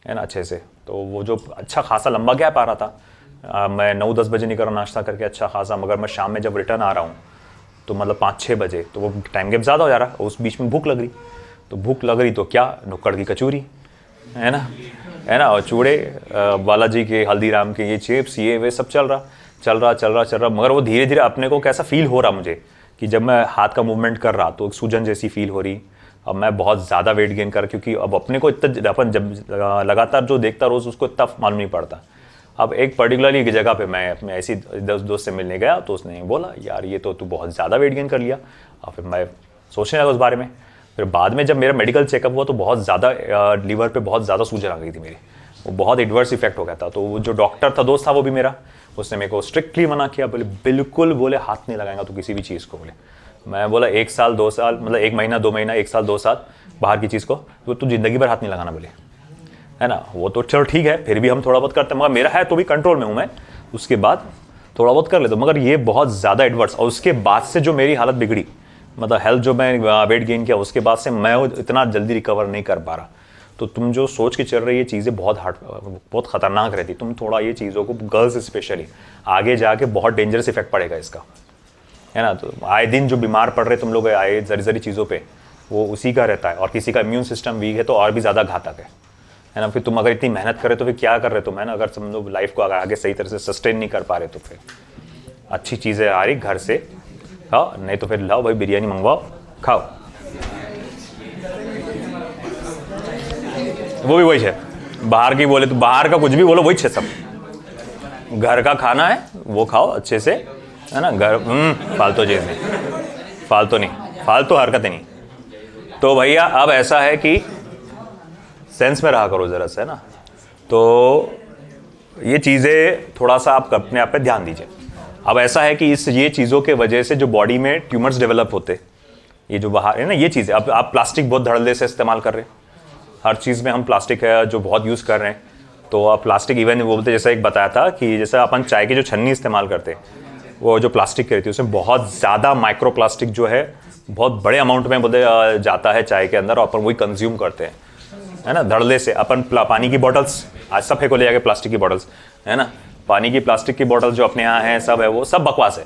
है ना, अच्छे से। तो वो जो अच्छा खासा लंबा गैप आ रहा था, मैं 9-10 बजे निकल रहा नाश्ता करके अच्छा खासा, मगर मैं शाम में जब रिटर्न आ रहा हूँ तो मतलब 5-6 बजे, तो वो टाइम गैप ज़्यादा हो जा रहा, उस बीच में भूख लग रही, तो भूख लग रही तो क्या, नुक्कड़ की कचौरी, है ना, और चूड़े, बालाजी के, हल्दीराम के ये चिप्स ये वे सब चल रहा। मगर वो धीरे धीरे अपने को कैसा फील हो रहा मुझे कि जब मैं हाथ का मूवमेंट कर रहा तो एक सूजन जैसी फील हो रही। अब मैं बहुत ज़्यादा वेट गेन कर, क्योंकि अब अपने को इतना अपन जब लगातार जो देखता रोज़ उसको इतना मालूम नहीं पड़ता। अब एक पर्टिकुलरली एक जगह पे मैं अपने ऐसी दोस्त से मिलने गया, तो उसने बोला यार ये तो तू बहुत ज़्यादा वेट गेन कर लिया। और फिर मैं सोचने लगा उस बारे में। फिर बाद में जब मेरा मेडिकल चेकअप हुआ तो बहुत ज़्यादा लीवर पे बहुत ज़्यादा सूजन आ गई थी मेरी, वो बहुत एडवर्स इफेक्ट हो गया था। तो वो जो डॉक्टर था, दोस्त था वो भी मेरा, उसने मेरे को स्ट्रिक्टली मना किया, बोले बिल्कुल, बोले हाथ नहीं लगाएंगा तो किसी भी चीज़ को। बोले मैं बोला 1 साल 2 साल, मतलब 1 महीना 2 महीना 1 साल 2 साल बाहर की चीज़ को, तो तू ज़िंदगी भर हाथ नहीं लगाना, बोले, है ना। वो तो चलो ठीक है, फिर भी हम थोड़ा बहुत करते हैं, मगर मेरा है तो भी कंट्रोल में हूँ मैं, उसके बाद थोड़ा बहुत कर लेता हूँ। मगर ये बहुत ज़्यादा एडवर्स, और उसके बाद से जो मेरी हालत बिगड़ी, मतलब हेल्थ जो मैं वेट गेन किया, उसके बाद से मैं इतना जल्दी रिकवर नहीं कर पा रहा। तो तुम जो सोच के चल रही है चीज़ें बहुत ख़तरनाक रहती, तुम थोड़ा ये चीज़ों को, गर्ल्स स्पेशली, आगे जाके बहुत डेंजरस इफेक्ट पड़ेगा इसका, है ना। तो आए दिन जो बीमार पड़ रहे तुम लोग आए जरी चीज़ों पे, वो उसी का रहता है। और किसी का इम्यून सिस्टम वीक है तो और भी ज़्यादा घातक है ना। फिर तुम अगर इतनी मेहनत करे तो फिर क्या कर रहे तुम, है ना। अगर तुम लोग लाइफ को आगे सही तरह से सस्टेन नहीं कर पा रहे तो फिर अच्छी चीज़ें आ रही घर से खाओ, नहीं तो फिर लाओ भाई बिरयानी मंगवाओ खाओ, वो भी वही है। बाहर की बोले तो बाहर का कुछ भी बोलो वही है, सब घर का खाना है वो खाओ अच्छे से, है ना। घर फालतू चीज़ नहीं, फालतू हरकतें नहीं। तो भैया अब ऐसा है कि सेंस में रहा करो ज़रा से, है ना। तो ये चीज़ें थोड़ा सा आप अपने आप पे ध्यान दीजिए। अब ऐसा है कि ये चीज़ों के वजह से जो बॉडी में ट्यूमर्स डेवलप होते, ये जो बाहर है ना ये चीज़ें, अब आप प्लास्टिक बहुत धड़ल्ले से इस्तेमाल कर रहे हैं, हर चीज़ में हम प्लास्टिक है जो बहुत यूज़ कर रहे हैं। तो आप प्लास्टिक इवन वो बोलते, जैसा एक बताया था कि जैसे अपन चाय की जो छन्नी इस्तेमाल करते हैं, वो जो प्लास्टिक की रहती है उसमें बहुत ज़्यादा माइक्रो प्लास्टिक जो है बहुत बड़े अमाउंट में बोलते जाता है चाय के अंदर, और अपन वही कंज्यूम करते हैं, है ना, धड़ल्ले से। अपन पानी की बॉटल्स आज सब फेंको ले जाके, प्लास्टिक की बॉटल्स, है ना, पानी की प्लास्टिक की बॉटल जो अपने यहाँ है सब है, वो सब बकवास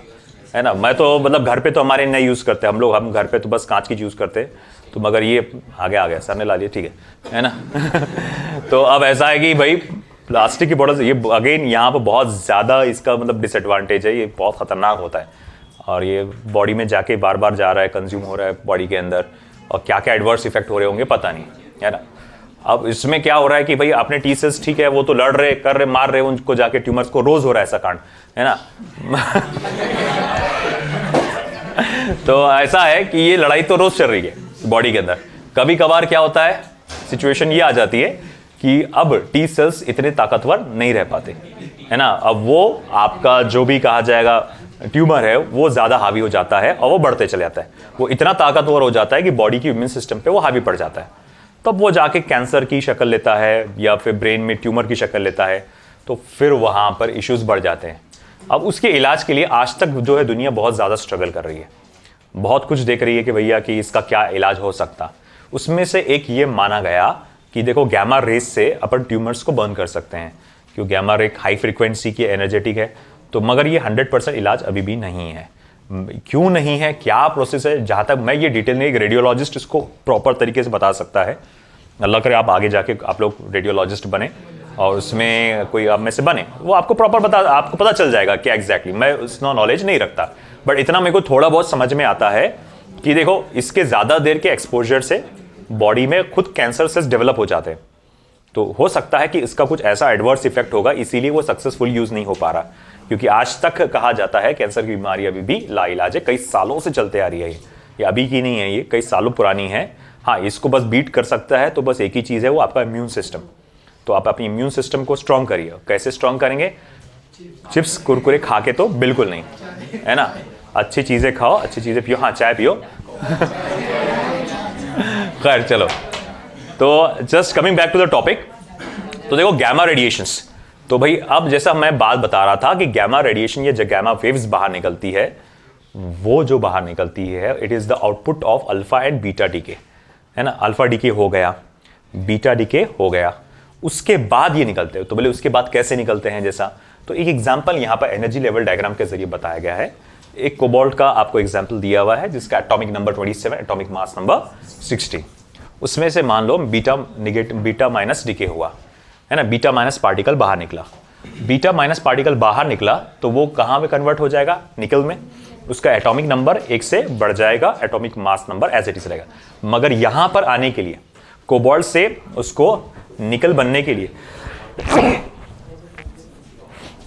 है ना। मैं तो मतलब घर पे तो हमारे नहीं यूज़ करते हम घर पे तो बस कांच की यूज़ करते हैं। तो मगर ये आगे आ गया, सर ने ला लिया, ठीक है ना। तो अब ऐसा है कि भाई प्लास्टिक की बॉटल, ये अगेन यहाँ पर बहुत ज़्यादा इसका मतलब डिसएडवांटेज है, ये बहुत ख़तरनाक होता है, और ये बॉडी में जाके बार बार जा रहा है, कंज्यूम हो रहा है बॉडी के अंदर, और क्या क्या एडवर्स इफेक्ट हो रहे होंगे पता नहीं, है ना। अब इसमें क्या हो रहा है कि भाई अपने टी सेल्स ठीक है, वो तो लड़ रहे, कर रहे, मार रहे, उनको जाके ट्यूमर्स को रोज हो रहा है ऐसा कांड, है ना। तो ऐसा है कि ये लड़ाई तो रोज चल रही है बॉडी के अंदर। कभी कभार क्या होता है, सिचुएशन ये आ जाती है कि अब टी सेल्स इतने ताकतवर नहीं रह पाते, है ना। अब वो आपका जो भी कहा जाएगा ट्यूमर है वो ज़्यादा हावी हो जाता है और वो बढ़ते चले जाता है, वो इतना ताकतवर हो जाता है कि बॉडी की इम्यून सिस्टम पे वो हावी पड़ जाता है, तब वो जाके कैंसर की शक्ल लेता है या फिर ब्रेन में ट्यूमर की शक्ल लेता है, तो फिर वहाँ पर इश्यूज बढ़ जाते हैं। अब उसके इलाज के लिए आज तक जो है दुनिया बहुत ज़्यादा स्ट्रगल कर रही है, बहुत कुछ देख रही है कि भैया कि इसका क्या इलाज हो सकता। उसमें से एक ये माना गया कि देखो गैमा रेस से अपन ट्यूमर्स को बर्न कर सकते हैं, क्योंकि गैमा रे हाई फ्रीक्वेंसी की एनर्जेटिक है, तो मगर ये 100% इलाज अभी भी नहीं है। क्यों नहीं है, क्या प्रोसेस है, जहाँ तक मैं ये डिटेल नहीं, एक रेडियोलॉजिस्ट इसको प्रॉपर तरीके से बता सकता है। अल्लाह करे आप आगे जाके आप लोग रेडियोलॉजिस्ट बने और उसमें कोई आप में से बने, वो आपको प्रॉपर आपको पता चल जाएगा क्या एग्जैक्टली। मैं उसमें नॉलेज नहीं रखता, बट इतना मेरे को थोड़ा बहुत समझ में आता है कि देखो इसके ज़्यादा देर के एक्सपोजर से बॉडी में खुद कैंसर सेल्स डेवलप हो जाते हैं, तो हो सकता है कि इसका कुछ ऐसा एडवर्स इफेक्ट होगा, इसीलिए वो सक्सेसफुल यूज नहीं हो पा रहा। क्योंकि आज तक कहा जाता है कैंसर की बीमारी अभी भी लाइलाज है, कई सालों से चलते आ रही है, ये अभी की नहीं है, ये कई सालों पुरानी है। हाँ, इसको बस बीट कर सकता है तो बस एक ही चीज़ है, वो आपका इम्यून सिस्टम। तो आप अपनी इम्यून सिस्टम को स्ट्रॉन्ग करिए। कैसे स्ट्रॉन्ग करेंगे? चिप्स कुरकुरे खा के तो बिल्कुल नहीं, है ना, अच्छी चीज़ें खाओ, अच्छी चीज़ें पियो। हाँ, चाय पियो। खैर चलो, तो just coming back to the topic, तो देखो गैमा रेडिएशंस, तो भाई अब जैसा मैं बात बता रहा था कि गैमा रेडिएशन या गैमा वेव्स बाहर निकलती है, वो जो बाहर निकलती है it is the output of alpha and beta decay, है ना। अल्फा डीके हो गया, बीटा डीके हो गया, उसके बाद ये निकलते हैं। तो बोले उसके बाद कैसे निकलते हैं, जैसा तो एक एग्जांपल यहाँ पर एनर्जी लेवल डायग्राम के जरिए बताया गया है। एक कोबाल्ट का आपको एग्जांपल दिया हुआ है जिसका atomic number 27, atomic mass number 60। उसमें से मान लो बीटा माइनस डीके हुआ, है ना, बीटा माइनस पार्टिकल बाहर निकला। बीटा माइनस पार्टिकल बाहर निकला तो वो कहाँ में कन्वर्ट हो जाएगा? निकल में। उसका एटॉमिक नंबर 1 से बढ़ जाएगा, atomic mass number as it is रहेगा। मगर यहां पर आने के लिए कोबाल्ट से उसको निकल बनने के लिए,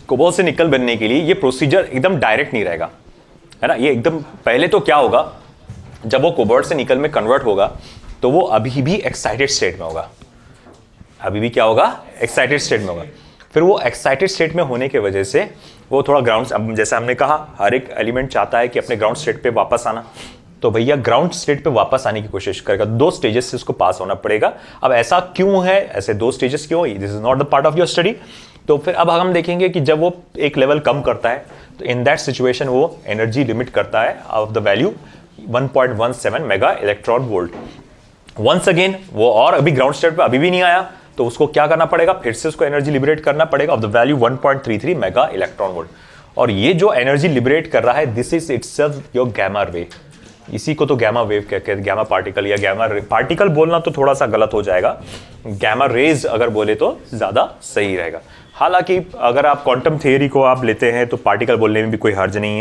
कोबाल्ट से निकल बनने के लिए ये प्रोसीजर एकदम डायरेक्ट नहीं रहेगा, है ना। ये एकदम पहले तो क्या होगा, जब वो कोबाल्ट से निकल में कन्वर्ट होगा तो वो अभी भी एक्साइटेड स्टेट में होगा, अभी भी क्या होगा? एक्साइटेड स्टेट में होगा। फिर वो एक्साइटेड स्टेट में होने की वजह से वो थोड़ा ग्राउंड, अब जैसे हमने कहा हर एक एलिमेंट चाहता है कि अपने ग्राउंड स्टेट पे वापस आना, तो भैया ग्राउंड स्टेट पे वापस आने की कोशिश करेगा, 2 स्टेजेस से उसको पास होना पड़ेगा। अब ऐसा क्यों है, ऐसे 2 स्टेजेस क्यों? This is not the part of your study. तो फिर अब हम देखेंगे कि जब वो एक लेवल कम करता है तो इन दैट सिचुएशन वो एनर्जी लिमिट करता है of the value 1.17 mega electron volt. Once again वो और अभी ग्राउंड स्टेट पे अभी भी नहीं आया, तो उसको क्या करना पड़ेगा? फिर से उसको एनर्जी लिबरेट करना पड़ेगा of the value 1.33 mega electron volt. और ये जो एनर्जी लिबरेट कर रहा है, this is itself your gamma ray. इसी को तो गैमा वेव कहते हैं, गैमा पार्टिकल या गैमा पार्टिकल बोलना तो थोड़ा सा गलत हो जाएगा, गैमा रेज अगर बोले तो ज्यादा सही रहेगा। हालांकि अगर आप क्वांटम थियरी को आप लेते हैं तो पार्टिकल बोलने में भी कोई हर्ज नहीं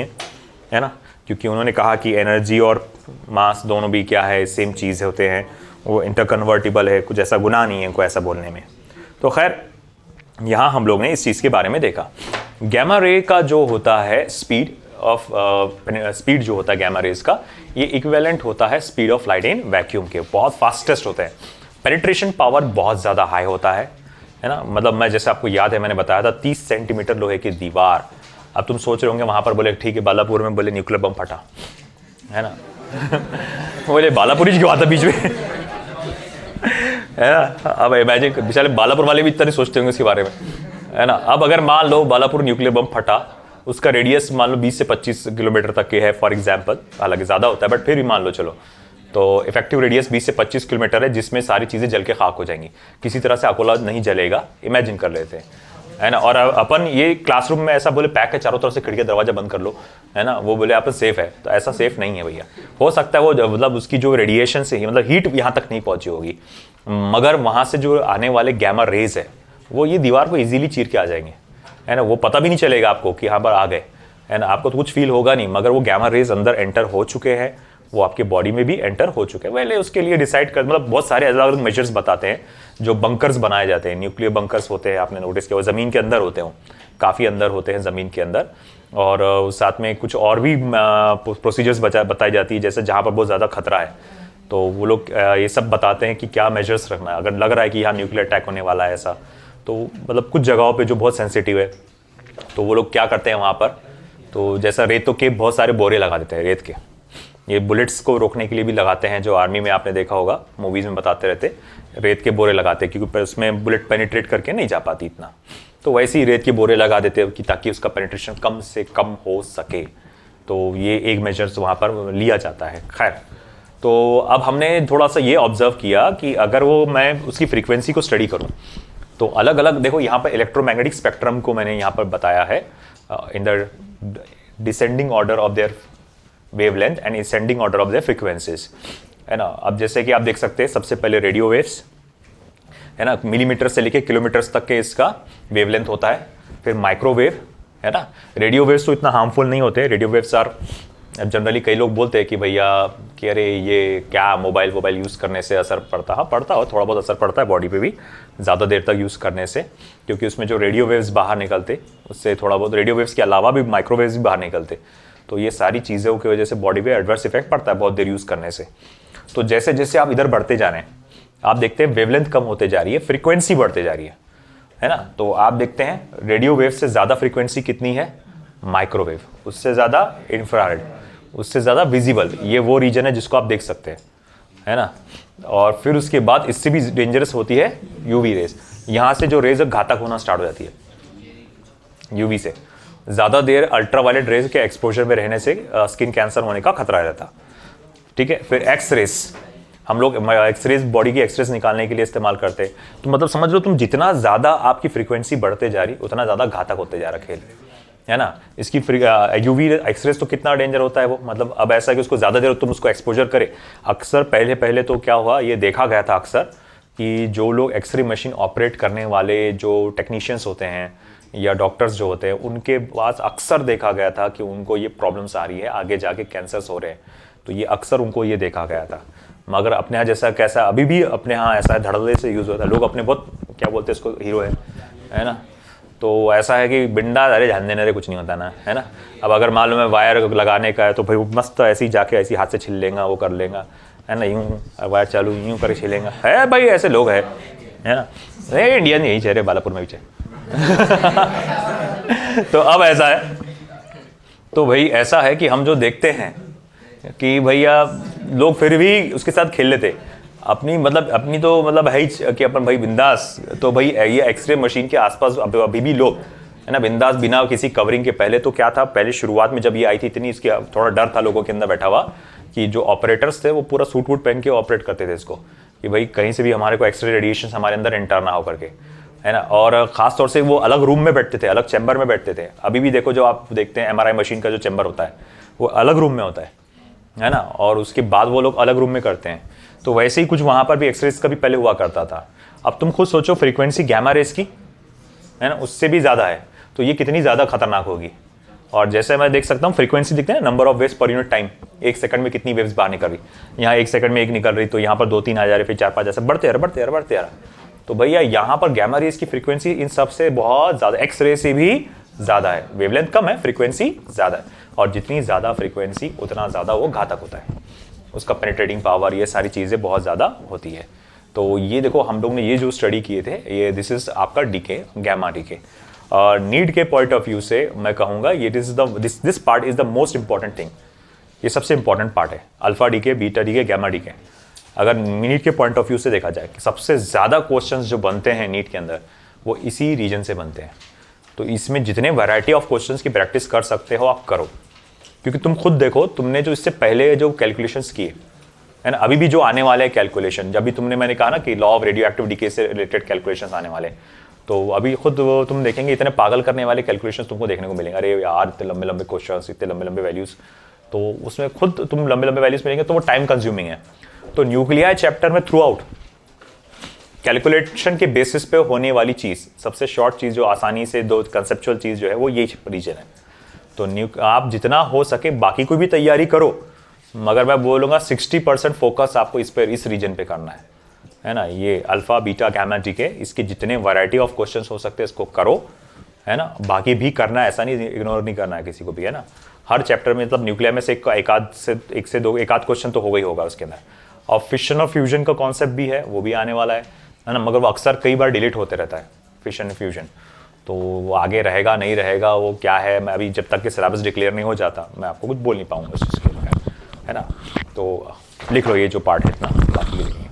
है ना, क्योंकि उन्होंने कहा कि एनर्जी और मास दोनों भी क्या है, सेम चीज़ होते हैं, वो इंटरकन्वर्टिबल है, कुछ ऐसा गुनाह नहीं है इनको ऐसा बोलने में। तो खैर यहाँ हम लोग ने इस चीज़ के बारे में देखा। गैमा रे का जो होता है स्पीड जो होता है गैमा रेज का, ये इक्विवेलेंट होता है speed of light in vacuum के, बहुत फास्टेस्ट होते हैं। पेनिट्रेशन पावर बहुत ज़्यादा हाई होता है ना। मतलब मैं जैसे आपको याद है मैंने बताया था 30 सेंटीमीटर लोहे की दीवार। अब तुम सोच रहे होंगे वहाँ पर बोले ठीक है बालापुर में बोले न्यूक्लियर बम फटा, है ना। बोले बालापुर ही क्यों आता बीच में, है ना। अब इमेजिन बेचारे बालापुर वाले भी इतना नहीं सोचते होंगे इसके बारे में, है ना। अब अगर मान लो बालापुर न्यूक्लियर बम फटा, उसका रेडियस मान लो 20 से 25 किलोमीटर तक के है फॉर एग्जांपल, हालांकि ज़्यादा होता है बट फिर भी मान लो चलो, तो इफेक्टिव रेडियस 20 से 25 किलोमीटर है, जिसमें सारी चीज़ें जल के खाक हो जाएंगी, किसी तरह से अकोला नहीं जलेगा, इमेजिन कर लेते हैं, है ना। और अपन ये क्लासरूम में ऐसा बोले पैक है, चारों तरफ से खिड़की दरवाजा बंद कर लो, है ना, वो बोले अपन सेफ है, तो ऐसा सेफ नहीं है भैया। हो सकता है वो मतलब उसकी जो रेडिएशन से ही मतलब हीट यहाँ तक नहीं पहुंची होगी, मगर वहाँ से जो आने वाले गैमा रेज है वो ये दीवार को इजीली चीर के आ जाएंगे, है ना। वो पता भी नहीं चलेगा आपको कि यहाँ पर आ गए, है ना, आपको तो कुछ फील होगा नहीं, मगर वो गैमा रेज अंदर एंटर हो चुके हैं, वो आपके बॉडी में भी एंटर हो चुके हैं। पहले उसके लिए डिसाइड कर मतलब बहुत सारे अलग अलग मेजर्स बताते हैं, जो बंकर्स बनाए जाते हैं, न्यूक्लियर बंकर्स होते हैं, आपने नोटिस किया, वो ज़मीन के अंदर होते हैं, काफ़ी अंदर होते हैं ज़मीन के अंदर। और साथ में कुछ और भी प्रोसीजर्स बताई जाती है, जैसे जहाँ पर बहुत ज़्यादा खतरा है तो वो लोग ये सब बताते हैं कि क्या मेजर्स रखना है, अगर लग रहा है कि यहाँ न्यूक्लियर अटैक होने वाला है ऐसा, तो मतलब कुछ जगहों पे जो बहुत सेंसिटिव है तो वो लोग क्या करते हैं, वहाँ पर तो जैसा रेतों के बहुत सारे बोरे लगा देते हैं रेत के, ये बुलेट्स को रोकने के लिए भी लगाते हैं, जो आर्मी में आपने देखा होगा, मूवीज़ में बताते रहते, रेत के बोरे लगाते हैं क्योंकि उसमें बुलेट पेनिट्रेट करके नहीं जा पाती इतना, तो वैसे ही रेत के बोरे लगा देते हैं कि ताकि उसका पेनिट्रेशन कम से कम हो सके। तो ये एक मेजर्स वहाँ पर लिया जाता है। खैर, तो अब हमने थोड़ा सा ये ऑब्जर्व किया कि अगर वो मैं उसकी फ्रीक्वेंसी को स्टडी करूँ तो अलग अलग, देखो यहाँ पर इलेक्ट्रोमैग्नेटिक स्पेक्ट्रम को मैंने यहाँ पर बताया है in the descending order of their wavelength and ascending order of their frequencies, है ना। अब जैसे कि आप देख सकते हैं, सबसे पहले रेडियो वेव्स, है ना, मिलीमीटर से लेके किलोमीटर्स तक के इसका वेवलेंथ होता है। फिर माइक्रोवेव, है ना। रेडियो वेव्स तो इतना हार्मफुल नहीं होते, रेडियो वेव्स आर जनरली, कई लोग बोलते हैं कि भैया कि अरे ये क्या मोबाइल यूज़ करने से असर पड़ता है, पड़ता हो, थोड़ा बहुत असर पड़ता है बॉडी पे भी ज़्यादा देर तक यूज़ करने से, क्योंकि उसमें जो रेडियो वेव्स बाहर निकलते उससे थोड़ा बहुत, रेडियो वेव्स के अलावा भी माइक्रोवेव्स भी बाहर निकलते, तो ये सारी चीज़ों की वजह से बॉडी पे एडवर्स इफेक्ट पड़ता है बहुत देर यूज़ करने से। तो जैसे जैसे आप इधर बढ़ते जा रहे हैं, आप देखते हैं वेवलेंथ कम होते जा रही है, फ्रीक्वेंसी बढ़ते जा रही है ना। तो आप देखते हैं रेडियो वेव से ज़्यादा फ्रीक्वेंसी कितनी है, माइक्रोवेव, उससे ज़्यादा इंफ्रारेड, उससे ज़्यादा विजिबल, ये वो रीजन है जिसको आप देख सकते हैं, है ना। और फिर उसके बाद इससे भी डेंजरस होती है यूवी रेज, यहाँ से जो रेज घातक होना स्टार्ट हो जाती है यूवी से। ज़्यादा देर अल्ट्रावायलेट रेज के एक्सपोजर में रहने से स्किन कैंसर होने का खतरा रहता, ठीक है। फिर एक्स रेज, हम लोग एक्सरेज, बॉडी की एक्सरेज निकालने के लिए इस्तेमाल करते हैं। तो मतलब समझ लो तुम जितना ज़्यादा आपकी फ्रीक्वेंसी बढ़ते जा रही, उतना ज़्यादा घातक होते जा रहा खेल, है ना। इसकी यूवी एक्सरेज तो कितना डेंजर होता है वो, मतलब अब ऐसा है कि उसको ज़्यादा देर तुम उसको एक्सपोजर करे। अक्सर पहले तो क्या हुआ, ये देखा गया था अक्सर कि जो लोग एक्सरे मशीन ऑपरेट करने वाले जो टेक्नीशियंस होते हैं या डॉक्टर्स जो होते हैं, उनके पास अक्सर देखा गया था कि उनको ये प्रॉब्लम्स आ रही है, आगे जाके कैंसर्स हो रहे हैं, तो ये अक्सर उनको ये देखा गया था। मगर अपने यहाँ जैसा कैसा अभी भी अपने यहाँ ऐसा है, धड़ल्ले से यूज़ होता है, लोग अपने बहुत क्या बोलते हैं इसको, हीरो है ना। तो ऐसा है कि बिंदा, अरे ध्यान देने रे कुछ नहीं होता ना, है ना। अब अगर मालूम है वायर लगाने का है तो भाई मस्त ऐसे ही जाके ऐसे हाथ से छिल लेगा, वो कर लेगा, है ना, यूँ वायर चालू यूँ कर छिलेगा, है भाई ऐसे लोग है ना। अरे इंडियन यही चेहरे बालापुर में भी तो अब ऐसा है, तो भाई ऐसा है कि हम जो देखते हैं कि भैया लोग फिर भी उसके साथ खेल लेते अपनी, मतलब अपनी तो मतलब है ही कि अपन भाई बिंदास। तो भाई ये एक्सरे मशीन के आसपास अभी भी लोग, है ना, बिंदास, बिना किसी कवरिंग के। पहले तो क्या था, पहले शुरुआत में जब ये आई थी इतनी इसकी थोड़ा डर था लोगों के अंदर बैठा हुआ कि जो ऑपरेटर्स थे वो पूरा सूट वूट पहन के ऑपरेट करते थे इसको, कि भाई कहीं से भी हमारे को एक्सरे रेडिएशन हमारे अंदर एंटर ना हो करके, है ना। और ख़ास तौर से वो अलग रूम में बैठते थे, अलग चैम्बर में बैठते थे। अभी भी देखो जो आप देखते हैं एमआरआई मशीन का जो चैम्बर होता है वो अलग रूम में होता है ना, और उसके बाद वो लोग अलग रूम में करते हैं। तो वैसे ही कुछ वहाँ पर भी एक्सरेज का भी पहले हुआ करता था। अब तुम खुद सोचो फ्रीक्वेंसी गैमा रेज की, है ना, उससे भी ज़्यादा है, तो ये कितनी ज़्यादा खतरनाक होगी। और जैसे मैं देख सकता हूँ फ्रीक्वेंसी दिखते हैं, number of waves per unit time, एक सेकंड में कितनी वेव्स बाहर निकल रही, यहाँ एक सेकंड में एक निकल रही, तो यहाँ पर 2-3 आ जा रहे, फिर 4-5, ऐसे बढ़ते आ रहा। तो भैया यहाँ पर गैमा रेज की फ्रीक्वेंसी इन सब से बहुत ज़्यादा, एक्स रे से भी ज़्यादा है। वेवलेंथ कम है, फ्रीक्वेंसी ज़्यादा है, और जितनी ज़्यादा फ्रीक्वेंसी उतना ज़्यादा वो घातक होता है, उसका पेनिट्रेटिंग पावर, ये सारी चीज़ें बहुत ज़्यादा होती है। तो ये देखो हम लोग ने ये जो स्टडी किए थे, ये दिस इज आपका डीके, गैमा डीके। नीड के पॉइंट ऑफ व्यू से मैं कहूँगा ये this part is the most important thing, ये सबसे इंपॉर्टेंट पार्ट है। Alpha decay, beta decay, gamma decay, अगर नीट के पॉइंट ऑफ व्यू से देखा जाए कि सबसे ज़्यादा क्वेश्चंस जो बनते हैं नीट के अंदर वो इसी रीजन से बनते हैं। तो इसमें जितने वैरायटी ऑफ क्वेश्चंस की प्रैक्टिस कर सकते हो आप करो, क्योंकि तुम खुद देखो, तुमने जो इससे पहले जो कैलकुलेशंस किए, है ना, अभी भी जो आने वाले हैं कैलकुलेशन, जब भी तुमने, मैंने कहा ना कि law of radioactive decay से रिलेटेड कैलकुलेशंस आने वाले, तो अभी खुद वो तुम देखेंगे इतने पागल करने वाले कैलकुलेशंस तुमको देखने को मिलेंगे। अरे यार इतने लंबे लंबे क्वेश्चंस, इतने लंबे लंबे वैल्यूज़, तो उसमें खुद तुम लंबे लंबे वैल्यूज़ मिलेंगे, तो वो टाइम कंज्यूमिंग है। तो न्यूक्लियाई चैप्टर में थ्रू आउट कैलकुलेशन के बेसिस पे होने वाली चीज़, सबसे शॉर्ट चीज़ जो आसानी से दो कंसेप्चुअल चीज़ जो है वो यही रीजन है। तो आप जितना हो सके बाकी कोई भी तैयारी करो, मगर मैं बोलूँगा 60% फोकस आपको इस रीजन पे करना है ना। ये अल्फा बीटा गैमा डीके, इसके जितने वैरायटी ऑफ क्वेश्चंस हो सकते हैं इसको करो, है ना। बाकी भी करना है, ऐसा नहीं इग्नोर नहीं करना है किसी को भी, है ना। हर चैप्टर में मतलब न्यूक्लियर में से एक से दो एक आध क्वेश्चन तो होगा ही होगा उसके अंदर। और फिशन और फ्यूजन का कॉन्सेप्ट भी है, वो भी आने वाला है ना, मगर वो अक्सर कई बार डिलीट होते रहता है फिशन फ्यूजन। तो वो आगे रहेगा नहीं रहेगा वो क्या है, मैं अभी जब तक कि सिलेबस डिक्लेयर नहीं हो जाता मैं आपको कुछ बोल नहीं पाऊंगा उस चीज़ के लिए, है ना। तो लिख लो ये जो पार्ट है इतना, बाकी लिखेंगे।